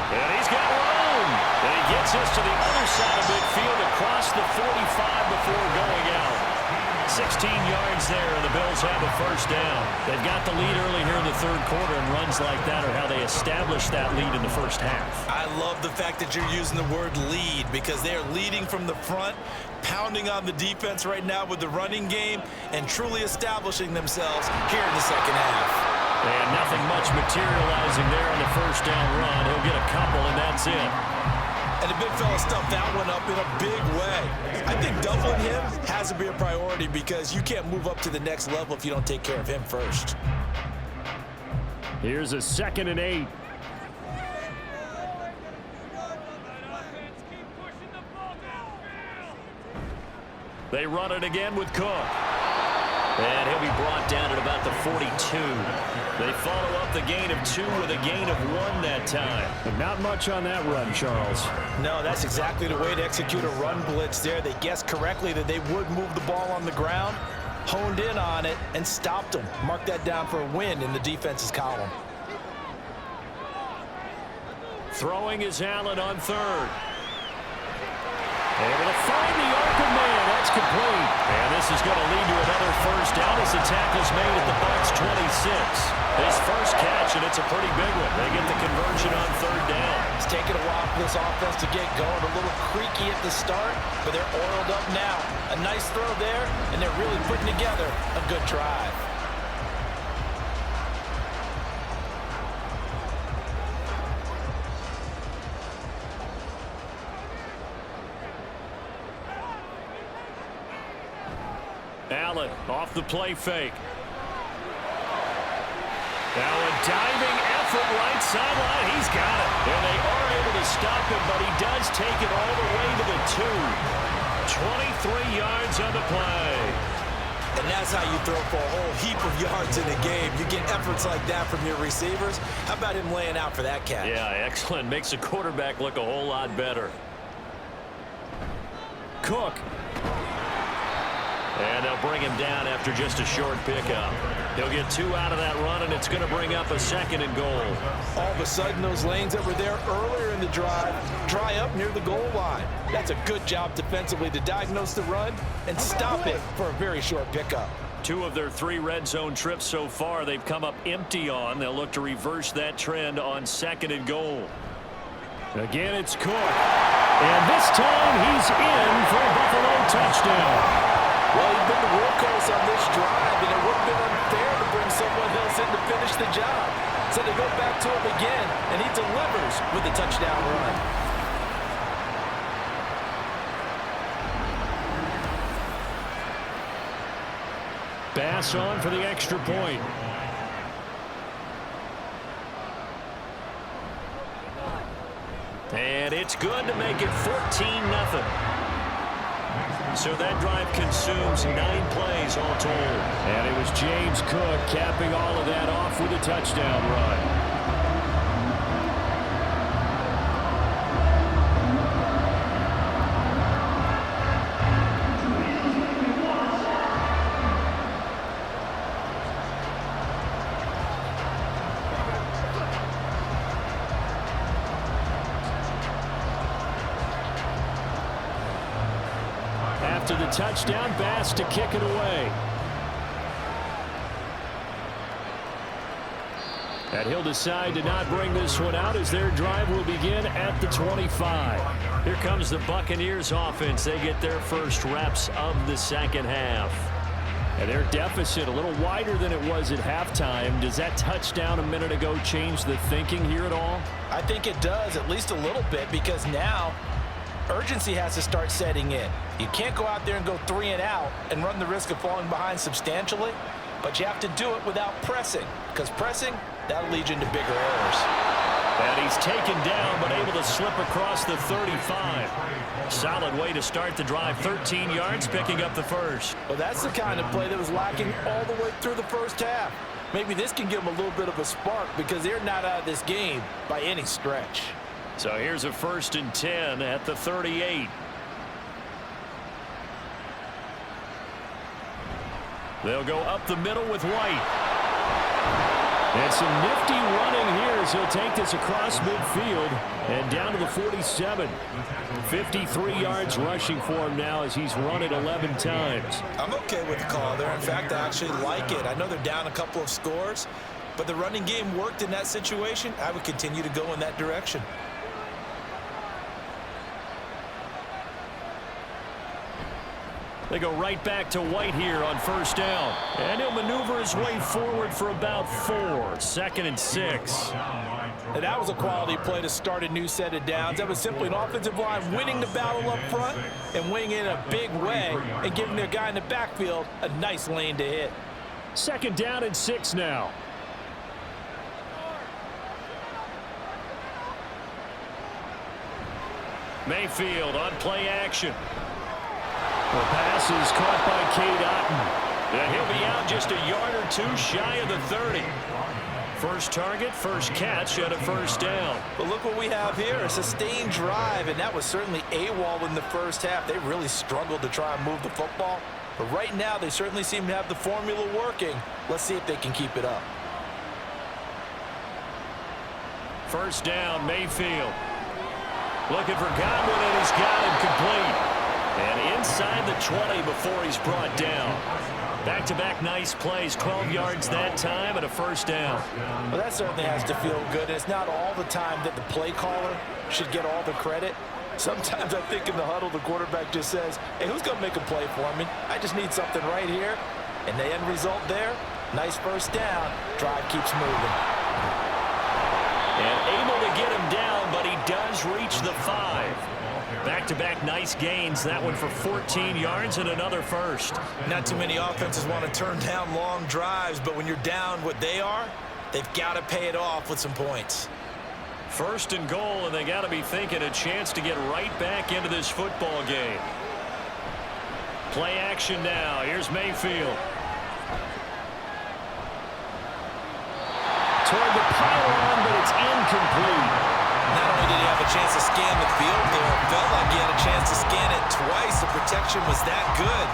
And he's got room. And he gets us to the other side of midfield across the 45 before going out. 16 yards there, and the Bills have a first down. They've got the lead early here in the third quarter, and runs like that are how they establish that lead in the first half. I love the fact that you're using the word lead, because they're leading from the front, pounding on the defense right now with the running game, and truly establishing themselves here in the second half. And nothing much materializing there on the first down run. He'll get a couple, and that's it. And the big fella stuffed that one up in a big way. I think doubling him has to be a priority, because you can't move up to the next level if you don't take care of him first. Here's a 2nd and 8. They run it again with Cook. And he'll be brought down at about the 42. They follow up the gain of 2 with a gain of 1 that time. But not much on that run, Charles. No, that's exactly the way to execute a run blitz there. They guessed correctly that they would move the ball on the ground, honed in on it, and stopped them. Mark that down for a win in the defense's column. Throwing is Allen on 3rd. Able to find the open man. That's complete. And this is going to lead to another first down as the tackle's made at the Bucs 26. His first catch, and it's a pretty big one. They get the conversion on 3rd down. It's taken a while for this offense to get going. A little creaky at the start, but they're oiled up now. A nice throw there, and they're really putting together a good drive. Allen off the play fake. Now a diving effort right sideline. He's got it. And they are able to stop him, but he does take it all the way to the 2. 23 yards on the play. And that's how you throw for a whole heap of yards in a game. You get efforts like that from your receivers. How about him laying out for that catch? Yeah, excellent. Makes the quarterback look a whole lot better. Cook. And they'll bring him down after just a short pickup. He'll get 2 out of that run, and it's going to bring up a 2nd and goal. All of a sudden, those lanes that were there earlier in the drive dry up near the goal line. That's a good job defensively to diagnose the run and stop it for a very short pickup. 2 of their 3 red zone trips so far they've come up empty on. They'll look to reverse that trend on 2nd and goal. Again, it's Cook. And this time he's in for a Buffalo touchdown. Well, he's been the workhorse on this drive, and it would have been unfair to bring someone else in to finish the job. So they go back to him again, and he delivers with a touchdown run. Bass on for the extra point. And it's good to make it 14-0. So that drive consumes 9 plays all told. And it was James Cook capping all of that off with a touchdown run. After the touchdown, Bass to kick it away. And he'll decide to not bring this one out as their drive will begin at the 25. Here comes the Buccaneers offense. They get their first reps of the second half. And their deficit a little wider than it was at halftime. Does that touchdown a minute ago change the thinking here at all? I think it does, at least a little bit, because now urgency has to start setting in. You can't go out there and go 3 and out and run the risk of falling behind substantially, but you have to do it without pressing, because pressing, that'll lead you into bigger errors. And he's taken down, but able to slip across the 35. Solid way to start the drive. 13 yards, picking up the first. Well, that's the kind of play that was lacking all the way through the first half. Maybe this can give them a little bit of a spark because they're not out of this game by any stretch. So here's a 1st and 10 at the 38. They'll go up the middle with White. And some nifty running here as he'll take this across midfield and down to the 47. 53 yards rushing for him now as he's run it 11 times. I'm okay with the call there. In fact, I actually like it. I know they're down a couple of scores, but the running game worked in that situation. I would continue to go in that direction. They go right back to White here on 1st down. And he'll maneuver his way forward for about 4. 2nd and 6. And that was a quality play to start a new set of downs. That was simply an offensive line winning the battle up front and winning in a big way and giving their guy in the backfield a nice lane to hit. 2nd down and 6 now. Mayfield on play action. The pass is caught by Cade Otton. And he'll be out just a yard or 2 shy of the 30. First target, first catch at a 1st down. But look what we have here, a sustained drive, and that was certainly AWOL in the first half. They really struggled to try and move the football. But right now, they certainly seem to have the formula working. Let's see if they can keep it up. 1st down, Mayfield. Looking for Godwin, and he's got him complete. And inside the 20 before he's brought down. Back-to-back nice plays, 12 yards that time and a 1st down. Well, that certainly has to feel good. It's not all the time that the play caller should get all the credit. Sometimes I think in the huddle, the quarterback just says, hey, who's going to make a play for me? I just need something right here. And the end result there, nice 1st down. Drive keeps moving. And able to get him down, but he does reach the 5. Back-to-back nice gains. That one for 14 yards and another 1st. Not too many offenses want to turn down long drives, but when you're down what they are, they've got to pay it off with some points. 1st and goal, and they got to be thinking a chance to get right back into this football game. Play action now. Here's Mayfield. Toward the pylon, but it's incomplete. Not only did he have a chance to scan the field there, it felt like he had a chance to scan it twice. The protection was that good.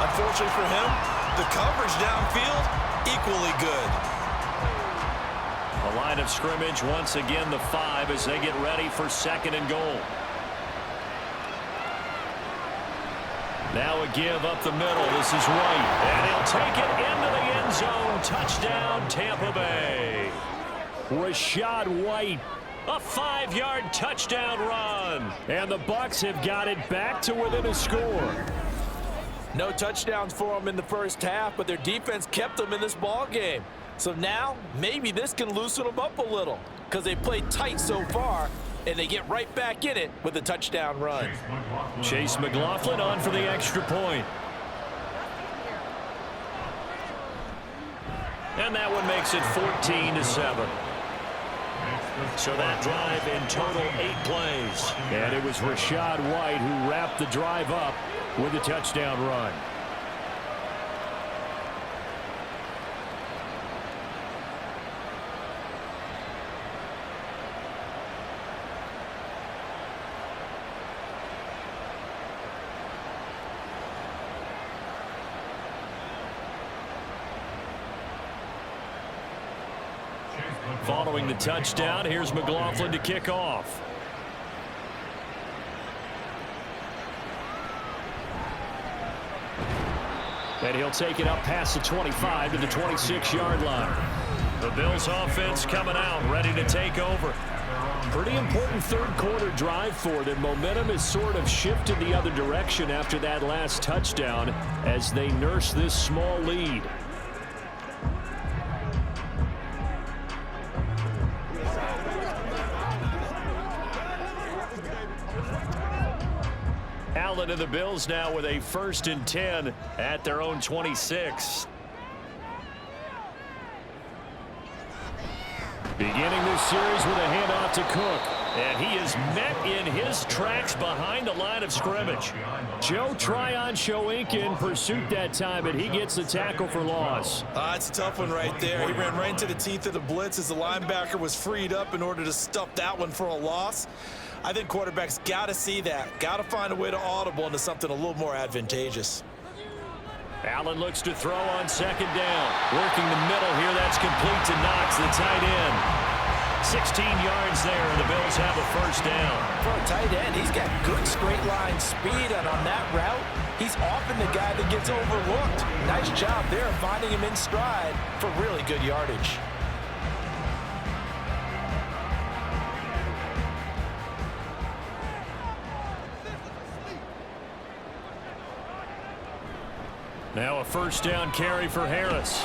Unfortunately for him, the coverage downfield, equally good. The line of scrimmage once again the 5 as they get ready for 2nd and goal. Now a give up the middle. This is White. And he'll take it into the end zone. Touchdown, Tampa Bay. Rachaad White. A 5-yard touchdown run. And the Bucs have got it back to within a score. No touchdowns for them in the first half, but their defense kept them in this ball game. So now, maybe this can loosen them up a little because they played tight so far, and they get right back in it with a touchdown run. Chase McLaughlin on for the extra point. And that one makes it 14-7. So that drive in total 8 plays. And it was Rachaad White who wrapped the drive up with a touchdown run. Following the touchdown, here's McLaughlin to kick off. And he'll take it up past the 25 to the 26-yard line. The Bills offense coming out, ready to take over. Pretty important third-quarter drive for them. Momentum has sort of shifted the other direction after that last touchdown as they nurse this small lead. Allen and the Bills now with a 1st and 10 at their own 26. Beginning this series with a handoff to Cook. And he is met in his tracks behind the line of scrimmage. Joe Tryon-Shoyinka in pursuit that time, but he gets the tackle for loss. It's a tough one right there. He ran right into the teeth of the blitz as the linebacker was freed up in order to stuff that one for a loss. I think quarterbacks got to see that. Got to find a way to audible into something a little more advantageous. Allen looks to throw on 2nd down. Working the middle here. That's complete to Knox, the tight end. 16 yards there, and the Bills have a 1st down. For a tight end, he's got good straight line speed, and on that route, he's often the guy that gets overlooked. Nice job there finding him in stride for really good yardage. Now a 1st down carry for Harris.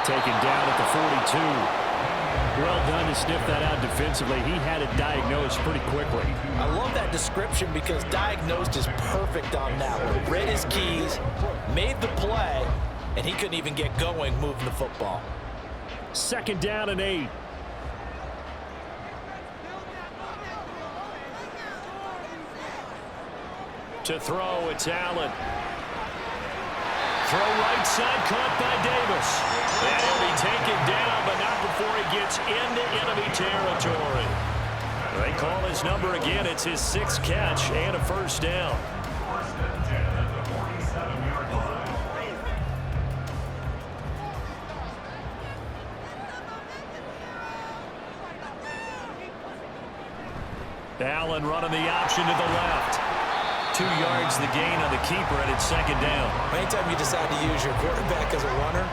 Taken down at the 42. Well done to sniff that out defensively. He had it diagnosed pretty quickly. I love that description because diagnosed is perfect on that one. Read his keys, made the play, and he couldn't even get going moving the football. 2nd down and 8. To throw, it's Allen. Throw right side, caught by Davis. And he'll be taken down, but not before he gets into enemy territory. They call his number again. It's his 6th catch and a 1st down. Allen running the option to the left. 2 yards the gain on the keeper, and it's 2nd down. Anytime you decide to use your quarterback as a runner,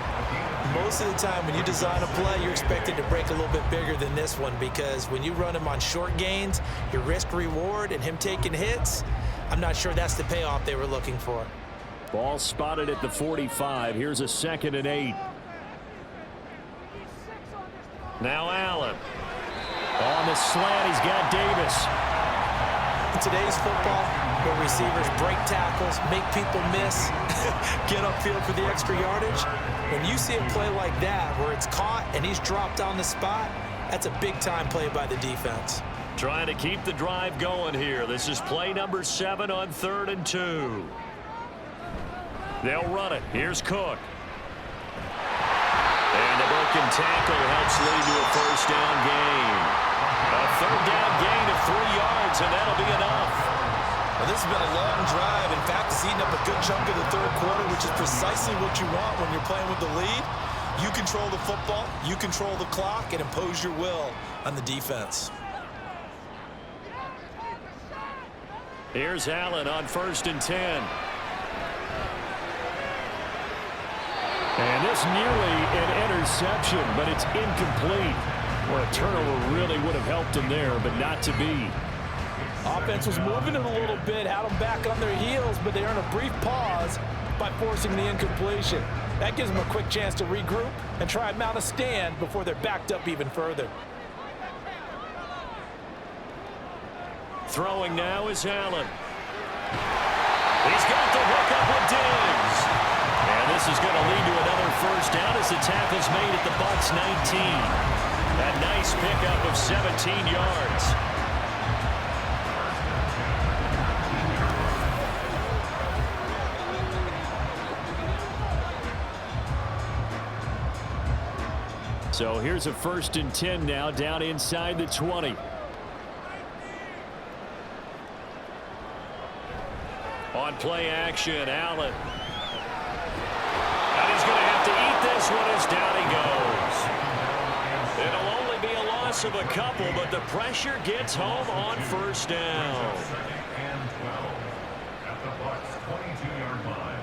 most of the time when you design a play, you're expected to break a little bit bigger than this one because when you run him on short gains, your risk-reward and him taking hits, I'm not sure that's the payoff they were looking for. Ball spotted at the 45. Here's a 2nd and 8. Now Allen. On the slant, he's got Davis. In today's football, where receivers break tackles, make people miss, get upfield for the extra yardage, when you see a play like that where it's caught and he's dropped on the spot, that's a big-time play by the defense. Trying to keep the drive going here. This is play number 7 on 3rd and 2. They'll run it. Here's Cook. And the broken tackle helps lead to a 1st down gain. A 3rd down gain of 3 yards, and that'll be enough. Well, this has been a long drive. In fact, it's eaten up a good chunk of the third quarter, which is precisely what you want when you're playing with the lead. You control the football, you control the clock, and impose your will on the defense. Here's Allen on 1st and 10. And this nearly an interception, but it's incomplete. Well, a turnover really would have helped them there, but not to be. Offense was moving it a little bit, had them back on their heels, but they earned a brief pause by forcing the incompletion. That gives them a quick chance to regroup and try and mount a stand before they're backed up even further. Throwing now is Allen. He's got the hook up with Diggs. And this is going to lead to another first down as the tackle's made at the Bucs 19. That nice pickup of 17 yards. So here's a 1st and 10 now, down inside the 20. On play action, Allen. And he's going to have to eat this one as down he goes. It'll only be a loss of a couple, but the pressure gets home on 1st down. Second and 12 at the Bucs 22-yard line.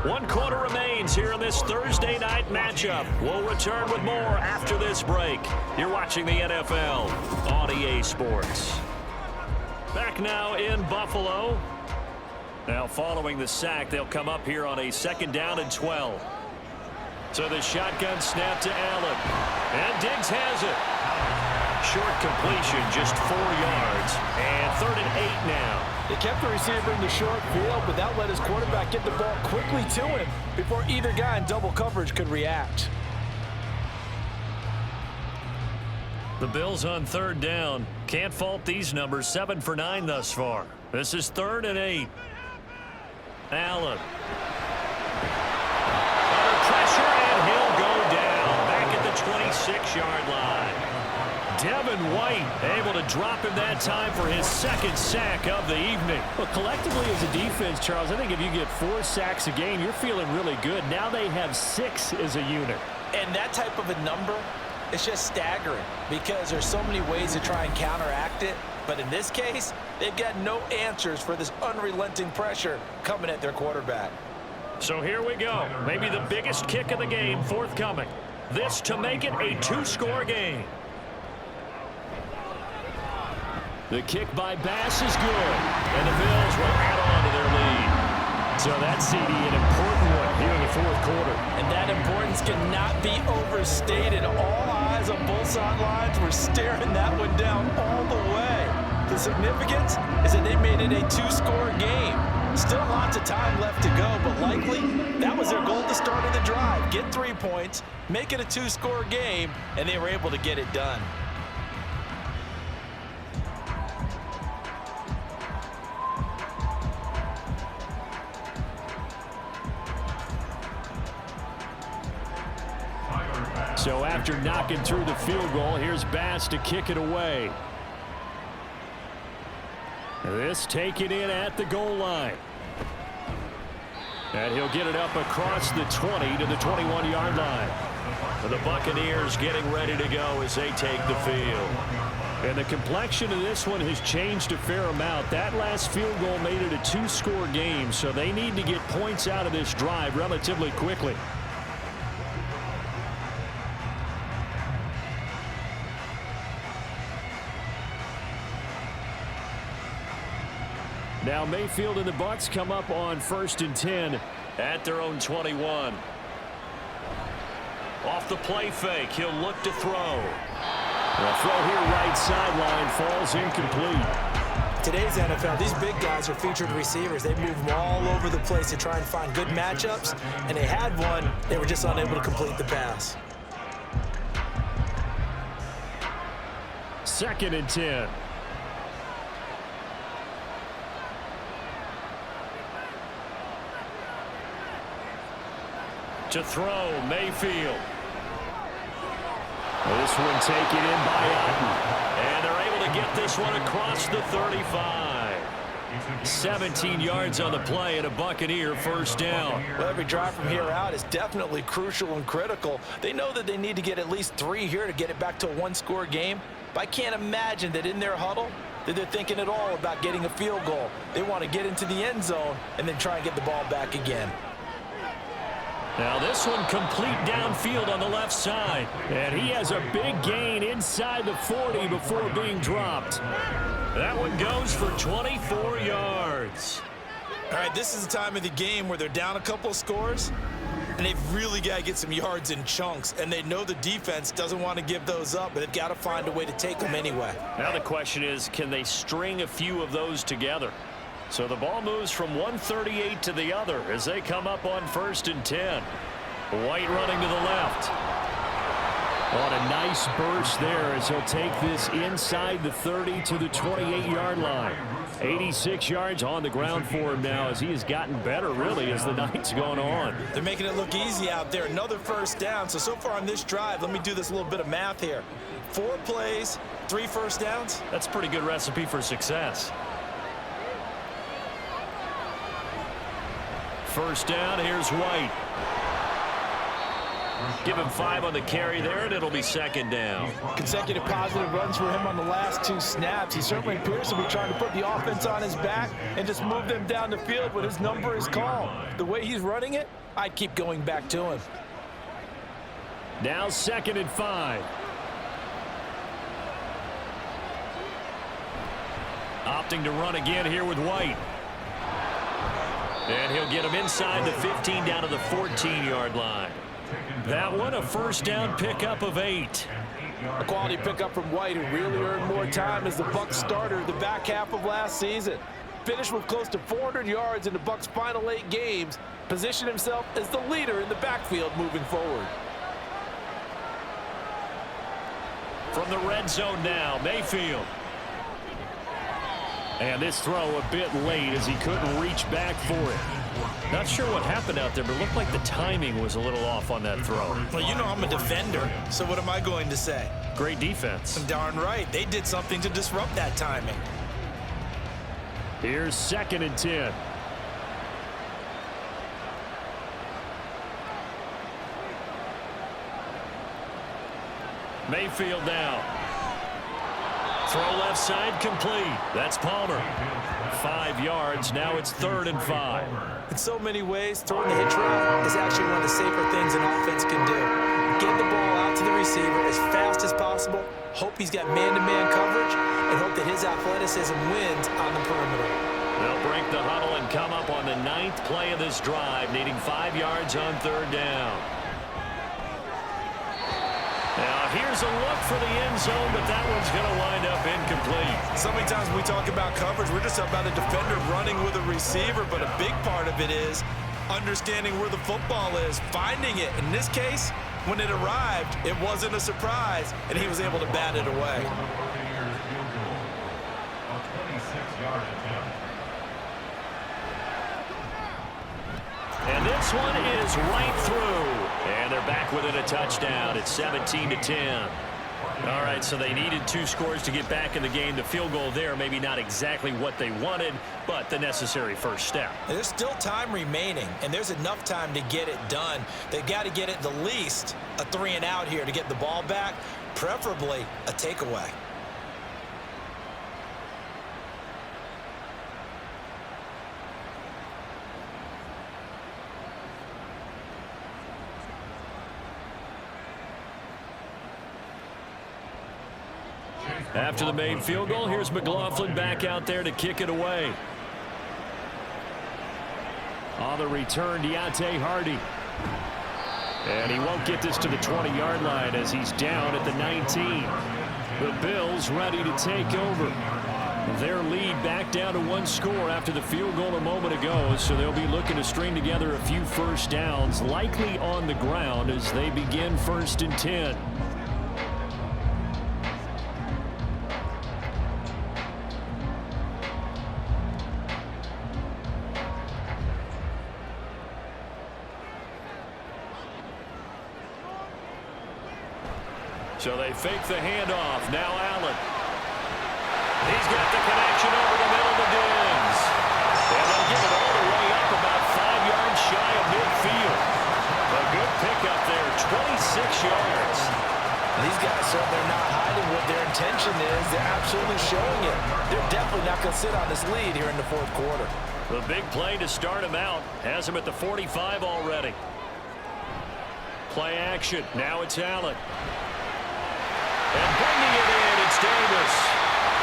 One quarter remains here in this Thursday night matchup. We'll return with more after this break. You're watching the NFL on EA Sports. Back now in Buffalo. Now following the sack, they'll come up here on a 2nd down and 12. So the shotgun snap to Allen. And Diggs has it. Short completion, just 4 yards. And 3rd and 8 now. They kept the receiver in the short field, but that let his quarterback get the ball quickly to him before either guy in double coverage could react. The Bills on 3rd down. Can't fault these numbers. 7 for 9 thus far. This is 3rd and 8. Allen. Under pressure, and he'll go down. Back at the 26-yard line. Devin White able to drop him that time for his 2nd sack of the evening. Well, collectively as a defense, Charles, I think if you get 4 sacks a game, you're feeling really good. Now they have 6 as a unit. And that type of a number, it's just staggering because there's so many ways to try and counteract it. But in this case, they've got no answers for this unrelenting pressure coming at their quarterback. So here we go. Maybe the biggest kick of the game forthcoming. This to make it a 2-score game. The kick by Bass is good, and the Bills will add on to their lead. So that's, CD, an important one here in the 4th quarter. And that importance cannot be overstated. All eyes on both sidelines were staring that one down all the way. The significance is that they made it a 2-score game. Still lots of time left to go, but likely that was their goal at the start of the drive. Get 3 points, make it a 2-score game, and they were able to get it done. So after knocking through the field goal, here's Bass to kick it away. This taken in at the goal line. And he'll get it up across the 20 to the 21-yard line. The Buccaneers getting ready to go as they take the field. And the complexion of this one has changed a fair amount. That last field goal made it a 2-score game, so they need to get points out of this drive relatively quickly. Now Mayfield and the Bucs come up on 1st and 10 at their own 21. Off the play fake, he'll look to throw. The throw here right sideline falls incomplete. Today's NFL, these big guys are featured receivers. They move them all over the place to try and find good matchups, and they had one. They were just unable to complete the pass. 2nd and 10. To throw, Mayfield. This one taken in by Otten. And they're able to get this one across the 35. 17 yards on the play and a Buccaneer first down. Well, every drive from here out is definitely crucial and critical. They know that they need to get at least 3 here to get it back to a one-score game. But I can't imagine that in their huddle that they're thinking at all about getting a field goal. They want to get into the end zone and then try and get the ball back again. Now this one complete downfield on the left side. And he has a big gain inside the 40 before being dropped. That one goes for 24 yards. All right, this is the time of the game where they're down a couple of scores, and they've really got to get some yards in chunks, and they know the defense doesn't want to give those up, but they've got to find a way to take them anyway. Now the question is, can they string a few of those together? So the ball moves from 138 to the other as they come up on 1st and 10. White running to the left. What a nice burst there as he'll take this inside the 30 to the 28-yard line. 86 yards on the ground for him now as he has gotten better, really, as the night's gone on. They're making it look easy out there. Another first down. So far on this drive, let me do this little bit of math here. 4 plays, 3 first downs. That's a pretty good recipe for success. First down, here's White. Give him 5 on the carry there, and it'll be 2nd down. Consecutive positive runs for him on the last 2 snaps. He certainly appears to be trying to put the offense on his back and just move them down the field when his number is called. The way he's running it, I'd keep going back to him. Now 2nd and 5. Opting to run again here with White. And he'll get him inside the 15 down to the 14-yard line. That one, a first down pickup of 8. A quality pickup from White, who really earned more time as the Bucs starter the back half of last season. Finished with close to 400 yards in the Bucs' final 8 games. Positioned himself as the leader in the backfield moving forward. From the red zone now, Mayfield. And this throw a bit late as he couldn't reach back for it. Not sure what happened out there, but it looked like the timing was a little off on that throw. Well, you know I'm a defender, so what am I going to say? Great defense. Darn right. They did something to disrupt that timing. Here's 2nd and 10. Mayfield now. Throw left side complete. That's Palmer. 5 yards. Now it's 3rd and 5. In so many ways, throwing the hitch route is actually one of the safer things an offense can do. Get the ball out to the receiver as fast as possible, hope he's got man-to-man coverage, and hope that his athleticism wins on the perimeter. They'll break the huddle and come up on the 9th play of this drive, needing 5 yards on 3rd down. Now here's a look for the end zone, but that one's going to wind up incomplete. So many times when we talk about coverage, we're just about a defender running with a receiver, but a big part of it is understanding where the football is, finding it. In this case, when it arrived, it wasn't a surprise, and he was able to bat it away. And this one is right through. And they're back within a touchdown. It's 17-10. All right, so they needed 2 scores to get back in the game. The field goal there, maybe not exactly what they wanted, but the necessary first step. There's still time remaining, and there's enough time to get it done. They've got to get at the least a 3-and-out here to get the ball back, preferably a takeaway. After the made field goal, here's McLaughlin back out there to kick it away. On the return, Deontay Hardy. And he won't get this to the 20-yard line as he's down at the 19. The Bills ready to take over. Their lead back down to 1 score after the field goal a moment ago, so they'll be looking to string together a few first downs, likely on the ground as they begin 1st and 10. So they fake the handoff. Now Allen. He's got the connection over the middle to Diggs. And they'll give it all the way up about 5 yards shy of midfield. A good pickup there, 26 yards. These guys certainly not hiding what their intention is. They're absolutely showing it. They're definitely not going to sit on this lead here in the fourth quarter. The big play to start him out has him at the 45 already. Play action. Now it's Allen. And bringing it in, it's Davis.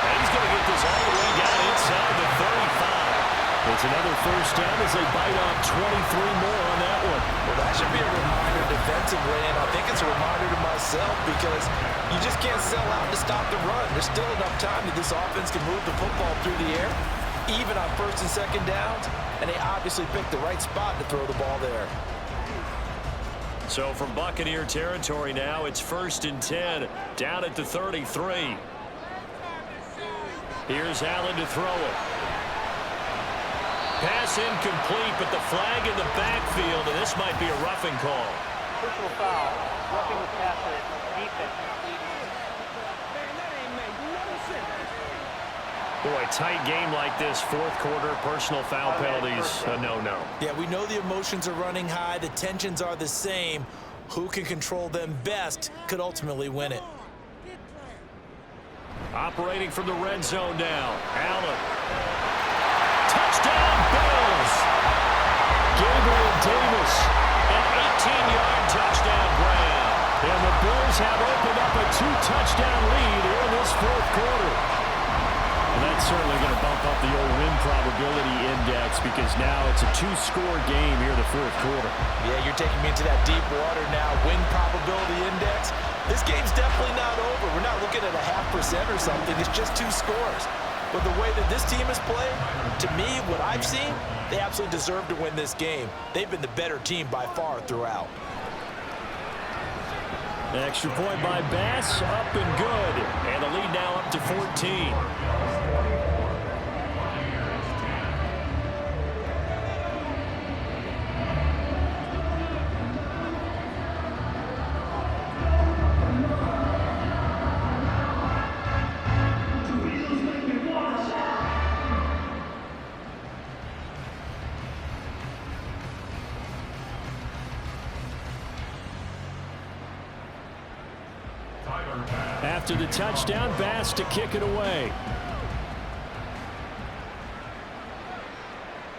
And he's going to get this all the way down inside the 35. It's another first down as they bite off 23 more on that one. Well, that should be a reminder defensively, and I think it's a reminder to myself because you just can't sell out to stop the run. There's still enough time that this offense can move the football through the air, even on first and second downs, and they obviously picked the right spot to throw the ball there. So from Buccaneer territory now, it's 1st and 10, down at the 33. Here's Allen to throw it. Pass incomplete, but the flag in the backfield, and this might be a roughing call. Personal foul, roughing the passer, defense. Boy, tight game like this, fourth quarter, personal foul penalties, a no-no. Yeah, we know the emotions are running high. The tensions are the same. Who can control them best could ultimately win it. Operating from the red zone now. Allen. Touchdown, Bills! Gabriel Davis. An 18-yard touchdown grab. And the Bills have opened up a 2-touchdown lead here in this fourth quarter. And that's certainly going to bump up the old win probability index because now it's a 2-score game here in the fourth quarter. Yeah, you're taking me into that deep water now. Win probability index. This game's definitely not over. We're not looking at a 0.5% or something. It's just 2 scores. But the way that this team has played, to me, what I've seen, they absolutely deserve to win this game. They've been the better team by far throughout. An extra point by Bass, up and good. And the lead now up to 14. After the touchdown, Bass to kick it away.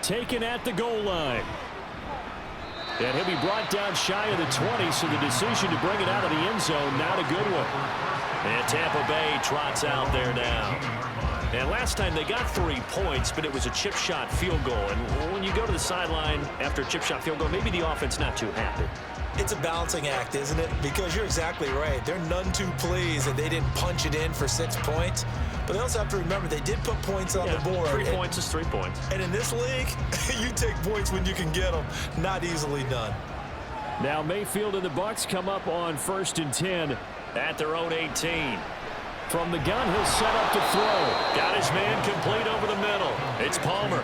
Taken at the goal line. And he'll be brought down shy of the 20, so the decision to bring it out of the end zone, not a good one. And Tampa Bay trots out there now. And last time they got 3 points, but it was a chip shot field goal. And when you go to the sideline after a chip shot field goal, maybe the offense not too happy. It's a balancing act, isn't it? Because you're exactly right. They're none too pleased that they didn't punch it in for 6 points. But they also have to remember they did put points on the board. 3 points is 3 points. And in this league, you take points when you can get them. Not easily done. Now Mayfield and the Bucs come up on 1st and 10 at their own 18. From the gun, he'll set up to throw. Got his man complete over the middle. It's Palmer.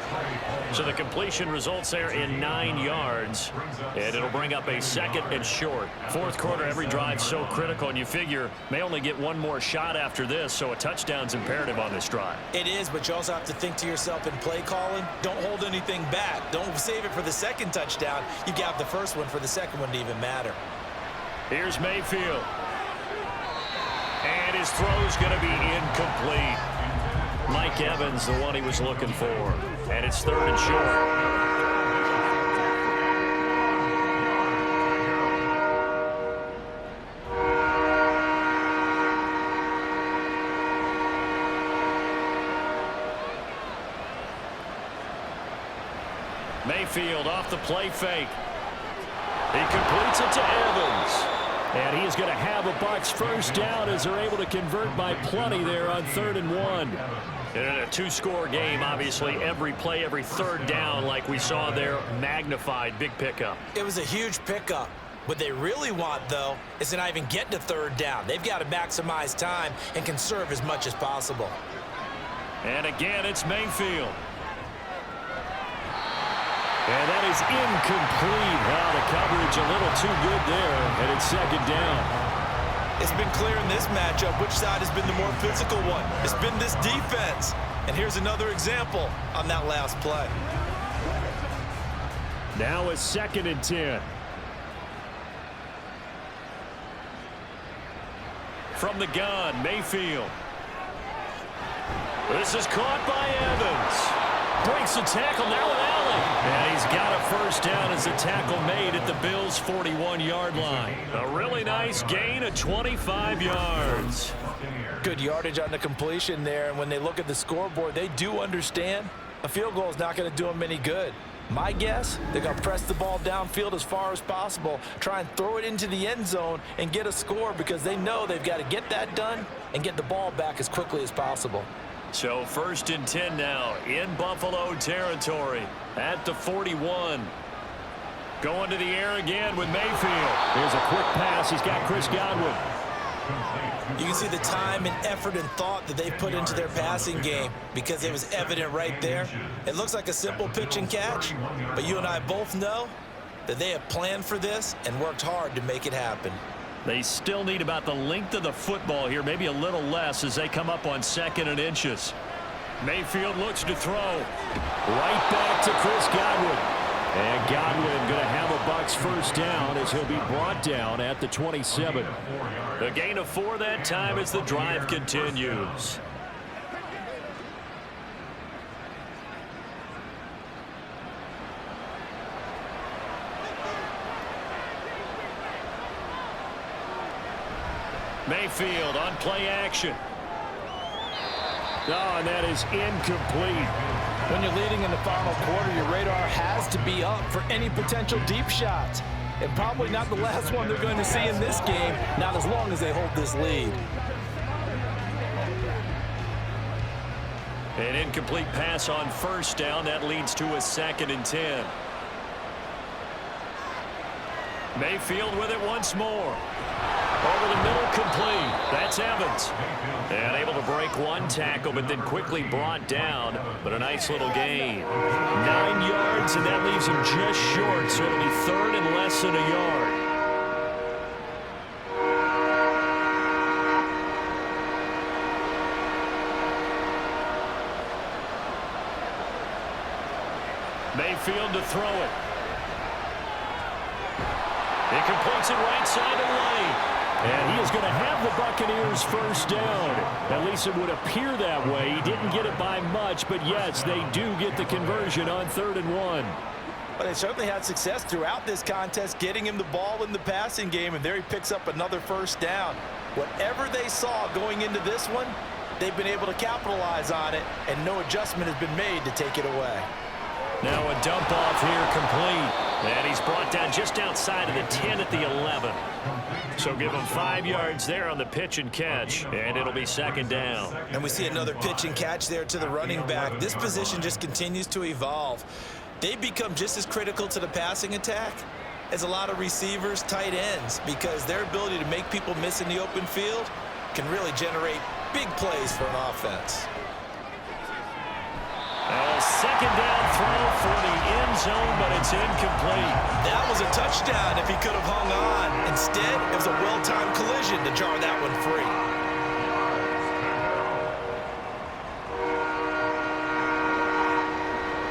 So the completion results there in 9 yards. And it'll bring up a 2nd and short. Fourth quarter, every drive so critical. And you figure may only get one more shot after this. So a touchdown's imperative on this drive. It is, but you also have to think to yourself in play calling. Don't hold anything back. Don't save it for the 2nd touchdown. You got the first one for the 2nd one to even matter. Here's Mayfield. And his throw's going to be incomplete. Mike Evans, the one he was looking for. And it's 3rd and short. Mayfield off the play fake. He completes it to Evans. And he is going to have a Bucs first down as they're able to convert by plenty there on 3rd and 1. And in a 2-score game, obviously, every play, every 3rd down, like we saw there, magnified, big pickup. It was a huge pickup. What they really want, though, is to not even get to 3rd down. They've got to maximize time and conserve as much as possible. And again, it's Mayfield. And that is incomplete. Wow, the coverage a little too good there, and it's 2nd down. It's been clear in this matchup which side has been the more physical one. It's been this defense. And here's another example on that last play. Now a 2nd and 10. From the gun, Mayfield. This is caught by Evans. Breaks the tackle now with Allen. And he's got a first down as the tackle made at the Bills' 41-yard line. A really nice gain of 25 yards. Good yardage on the completion there, and when they look at the scoreboard, they do understand a field goal is not going to do them any good. My guess, they're going to press the ball downfield as far as possible, try and throw it into the end zone and get a score because they know they've got to get that done and get the ball back as quickly as possible. So 1st and 10 now in Buffalo territory at the 41. Going to the air again with Mayfield. Here's a quick pass. He's got Chris Godwin. You can see the time and effort and thought that they put into their passing game because it was evident right there. It looks like a simple pitch and catch, but you and I both know that they have planned for this and worked hard to make it happen. They still need about the length of the football here, maybe a little less as they come up on 2nd and inches. Mayfield looks to throw. Right back to Chris Godwin. And Godwin going to have a Bucs first down as he'll be brought down at the 27. A gain of 4 that time as the drive continues. Mayfield on play action. Oh, and that is incomplete. When you're leading in the final quarter, your radar has to be up for any potential deep shots. And probably not the last one they're going to see in this game, not as long as they hold this lead. An incomplete pass on first down. That leads to a 2nd and 10. Mayfield with it once more. Over the middle, complete. That's Evans. And able to break one tackle, but then quickly brought down. But a nice little gain. 9 yards, and that leaves him just short. So it'll be 3rd and less than a yard. Mayfield to throw it. He completes it right side of the lane. And he is going to have the Buccaneers first down. At least it would appear that way. He didn't get it by much, but yes, they do get the conversion on 3rd and 1. But they certainly had success throughout this contest, getting him the ball in the passing game, and there he picks up another first down. Whatever they saw going into this one, they've been able to capitalize on it, and no adjustment has been made to take it away. Now a dump off here complete. And he's brought down just outside of the 10 at the 11. So give him 5 yards there on the pitch and catch, and it'll be 2nd down. And we see another pitch and catch there to the running back. This position just continues to evolve. They become just as critical to the passing attack as a lot of receivers, tight ends, because their ability to make people miss in the open field can really generate big plays for an offense. A 2nd down throw for the end zone, but it's incomplete. That was a touchdown if he could have hung on. Instead, it was a well-timed collision to jar that one free.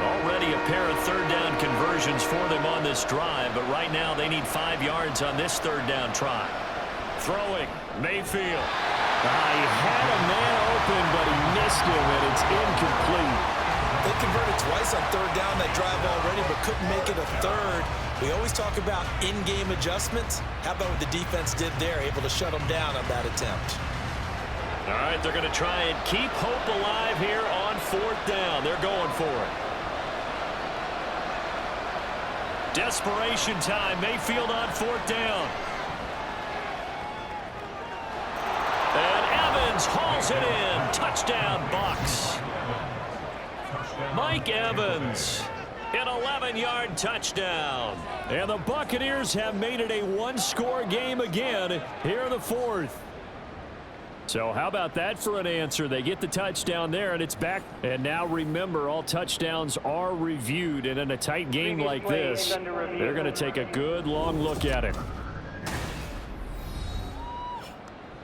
Already a pair of 3rd down conversions for them on this drive, but right now they need 5 yards on this 3rd down try. Throwing, Mayfield. He had a man open, but he missed him, and it's incomplete. They converted twice on 3rd down that drive already, but couldn't make it a 3rd. We always talk about in-game adjustments. How about what the defense did there, able to shut them down on that attempt? All right, they're going to try and keep hope alive here on 4th down. They're going for it. Desperation time. Mayfield on 4th down. And Evans hauls it in. Touchdown, Bucs. Mike Evans, an 11-yard touchdown. And the Buccaneers have made it a one-score game again here in the 4th. So how about that for an answer? They get the touchdown there, and it's back. And now remember, all touchdowns are reviewed. And in a tight game like this, they're going to take a good long look at it.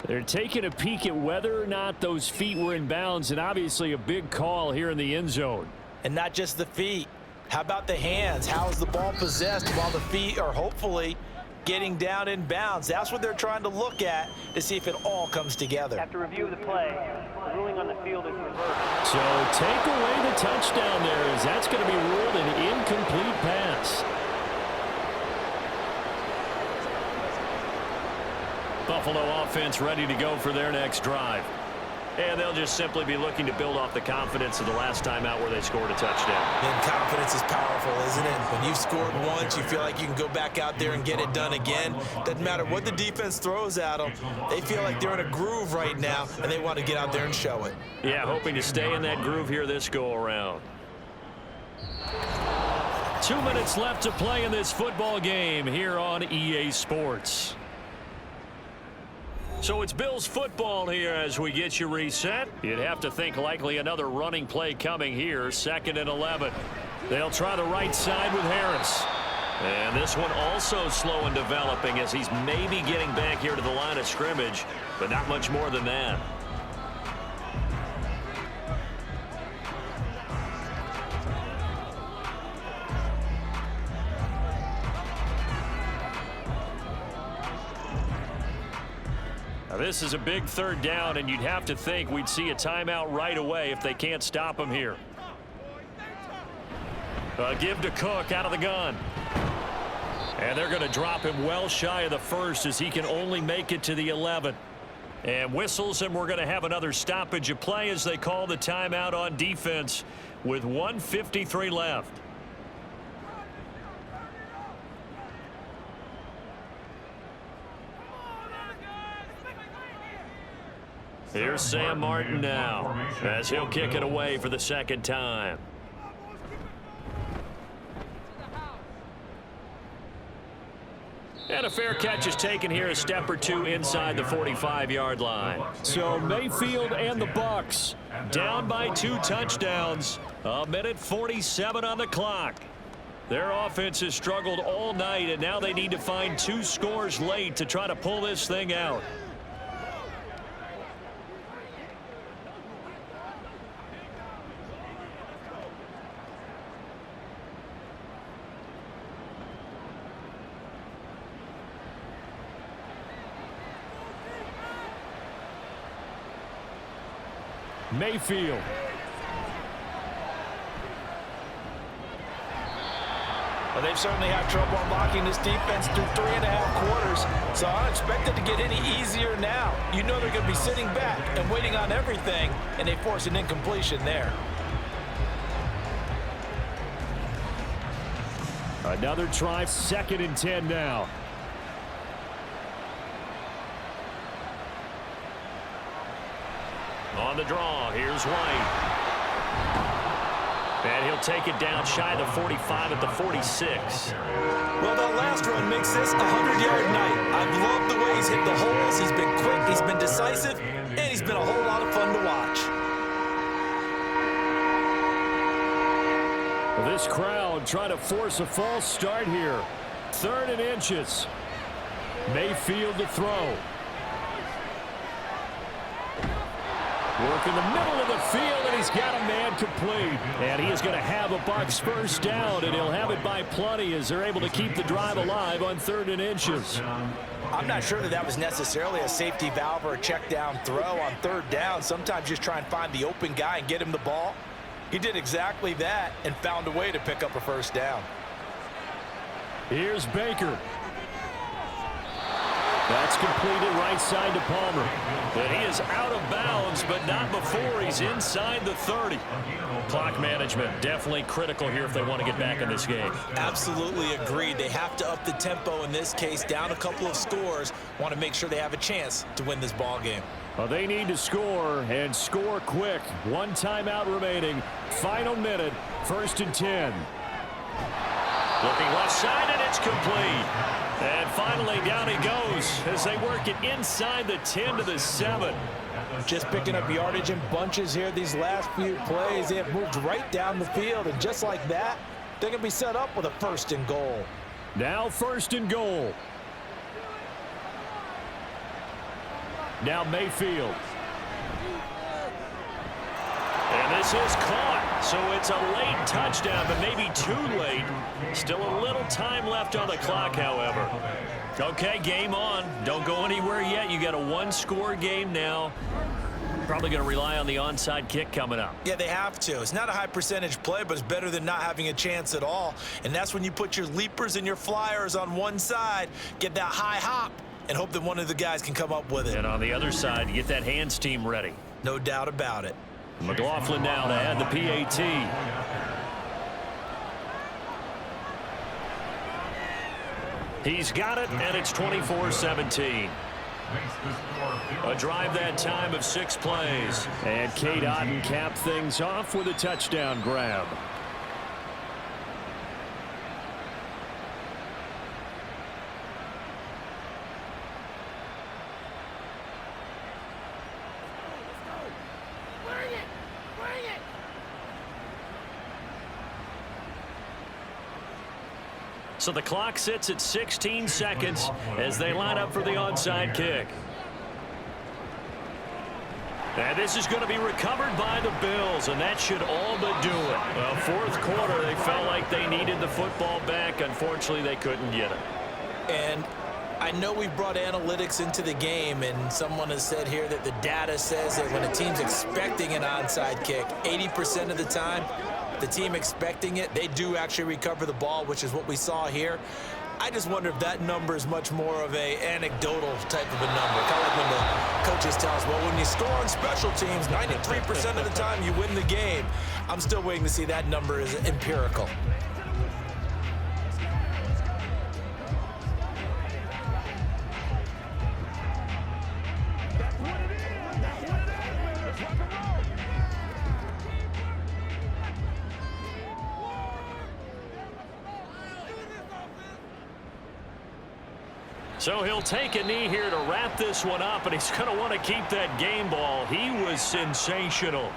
They're taking a peek at whether or not those feet were in bounds, and obviously a big call here in the end zone. And not just the feet. How about the hands? How is the ball possessed while the feet are hopefully getting down in bounds? That's what they're trying to look at to see if it all comes together. After review of the play, the ruling on the field is reversed. So take away the touchdown there, as that's going to be ruled an incomplete pass. Buffalo offense ready to go for their next drive. And they'll just simply be looking to build off the confidence of the last time out where they scored a touchdown. And confidence is powerful, isn't it? When you've scored once, you feel like you can go back out there and get it done again. Doesn't matter what the defense throws at them. They feel like they're in a groove right now, and they want to get out there and show it. Yeah, hoping to stay in that groove here this go-around. 2 minutes left to play in this football game here on EA Sports. So it's Bills football here as we get you reset. You'd have to think likely another running play coming here, 2nd and 11. They'll try the right side with Harris. And this one also slow in developing as he's maybe getting back here to the line of scrimmage, but not much more than that. Now this is a big 3rd down, and you'd have to think we'd see a timeout right away if they can't stop him here. Give to Cook out of the gun. And they're going to drop him well shy of the 1st as he can only make it to the 11. And whistles, and we're going to have another stoppage of play as they call the timeout on defense with 1:53 left. Here's Sam Martin now as he'll kick it away for the 2nd time. And a fair catch is taken here, a step or two inside the 45-yard line. So Mayfield and the Bucs down by 2 touchdowns. 1:47 on the clock. Their offense has struggled all night, and now they need to find 2 scores late to try to pull this thing out. Mayfield. Well, they've certainly had trouble unlocking this defense through 3.5 quarters, so I don't expect it to get any easier now. You know they're going to be sitting back and waiting on everything, and they force an incompletion there. Another try, 2nd and 10 now. On the draw, here's White. And he'll take it down shy of the 45 at the 46. Well, that last run makes this a 100-yard night. I've loved the way he's hit the holes. He's been quick, he's been decisive, and he's been a whole lot of fun to watch. Well, this crowd trying to force a false start here. 3rd and inches. Mayfield to throw. Work in the middle of the field, and he's got a man complete. And he is going to have a Bucs 1st down, and he'll have it by plenty as they're able to keep the drive alive on 3rd and inches. I'm not sure that was necessarily a safety valve or a check down throw on 3rd down. Sometimes just try and find the open guy and get him the ball. He did exactly that and found a way to pick up a 1st down. Here's Baker. That's completed right side to Palmer. And he is out of bounds, but not before he's inside the 30. Clock management definitely critical here if they want to get back in this game. Absolutely agreed. They have to up the tempo in this case, down a couple of scores. Want to make sure they have a chance to win this ball game. Well, they need to score, and score quick. 1 timeout remaining. Final minute, 1st and 10. Looking left side, and it's complete. And finally, down he goes as they work it inside the 10 to the 7. Just picking up yardage in bunches here these last few plays. They have moved right down the field, and just like that, they're going to be set up with a 1st and goal. Now 1st and goal. Now Mayfield. And this is caught, so it's a late touchdown, but maybe too late. Still a little time left on the clock, however. Okay, game on. Don't go anywhere yet. You got a one-score game now. Probably going to rely on the onside kick coming up. Yeah, they have to. It's not a high percentage play, but it's better than not having a chance at all. And that's when you put your leapers and your flyers on one side, get that high hop, and hope that one of the guys can come up with it. And on the other side, you get that hands team ready. No doubt about it. McLaughlin now to add the PAT. He's got it, and it's 24-17. A drive that time of 6 plays. And Cade Otton capped things off with a touchdown grab. So the clock sits at 16 seconds as they line up for the onside kick. And this is going to be recovered by the Bills, and that should all but do it. Well, fourth quarter, they felt like they needed the football back. Unfortunately, they couldn't get it. And I know we've brought analytics into the game, and someone has said here that the data says that when a team's expecting an onside kick, 80% of the time, the team expecting it, they do actually recover the ball, which is what we saw here. I just wonder if that number is much more of a anecdotal type of a number. Kind of like when the coaches tell us, well, when you score on special teams, 93% of the time you win the game. I'm still waiting to see that number is empirical. So he'll take a knee here to wrap this one up, and he's going to want to keep that game ball. He was sensational.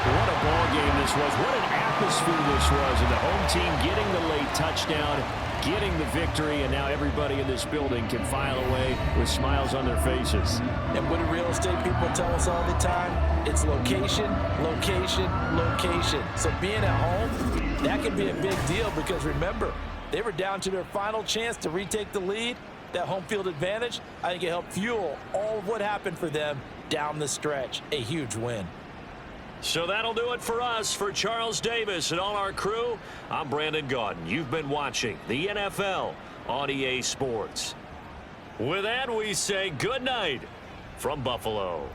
What a ball game this was. What an atmosphere this was. And the home team getting the late touchdown, getting the victory, and now everybody in this building can file away with smiles on their faces. And what do real estate people tell us all the time? It's location, location, location. So being at home, that can be a big deal because remember, they were down to their final chance to retake the lead. That home field advantage, I think it helped fuel all of what happened for them down the stretch. A huge win. So that'll do it for us. For Charles Davis and all our crew, I'm Brandon Gaudin. You've been watching the NFL on EA Sports. With that, we say good night from Buffalo.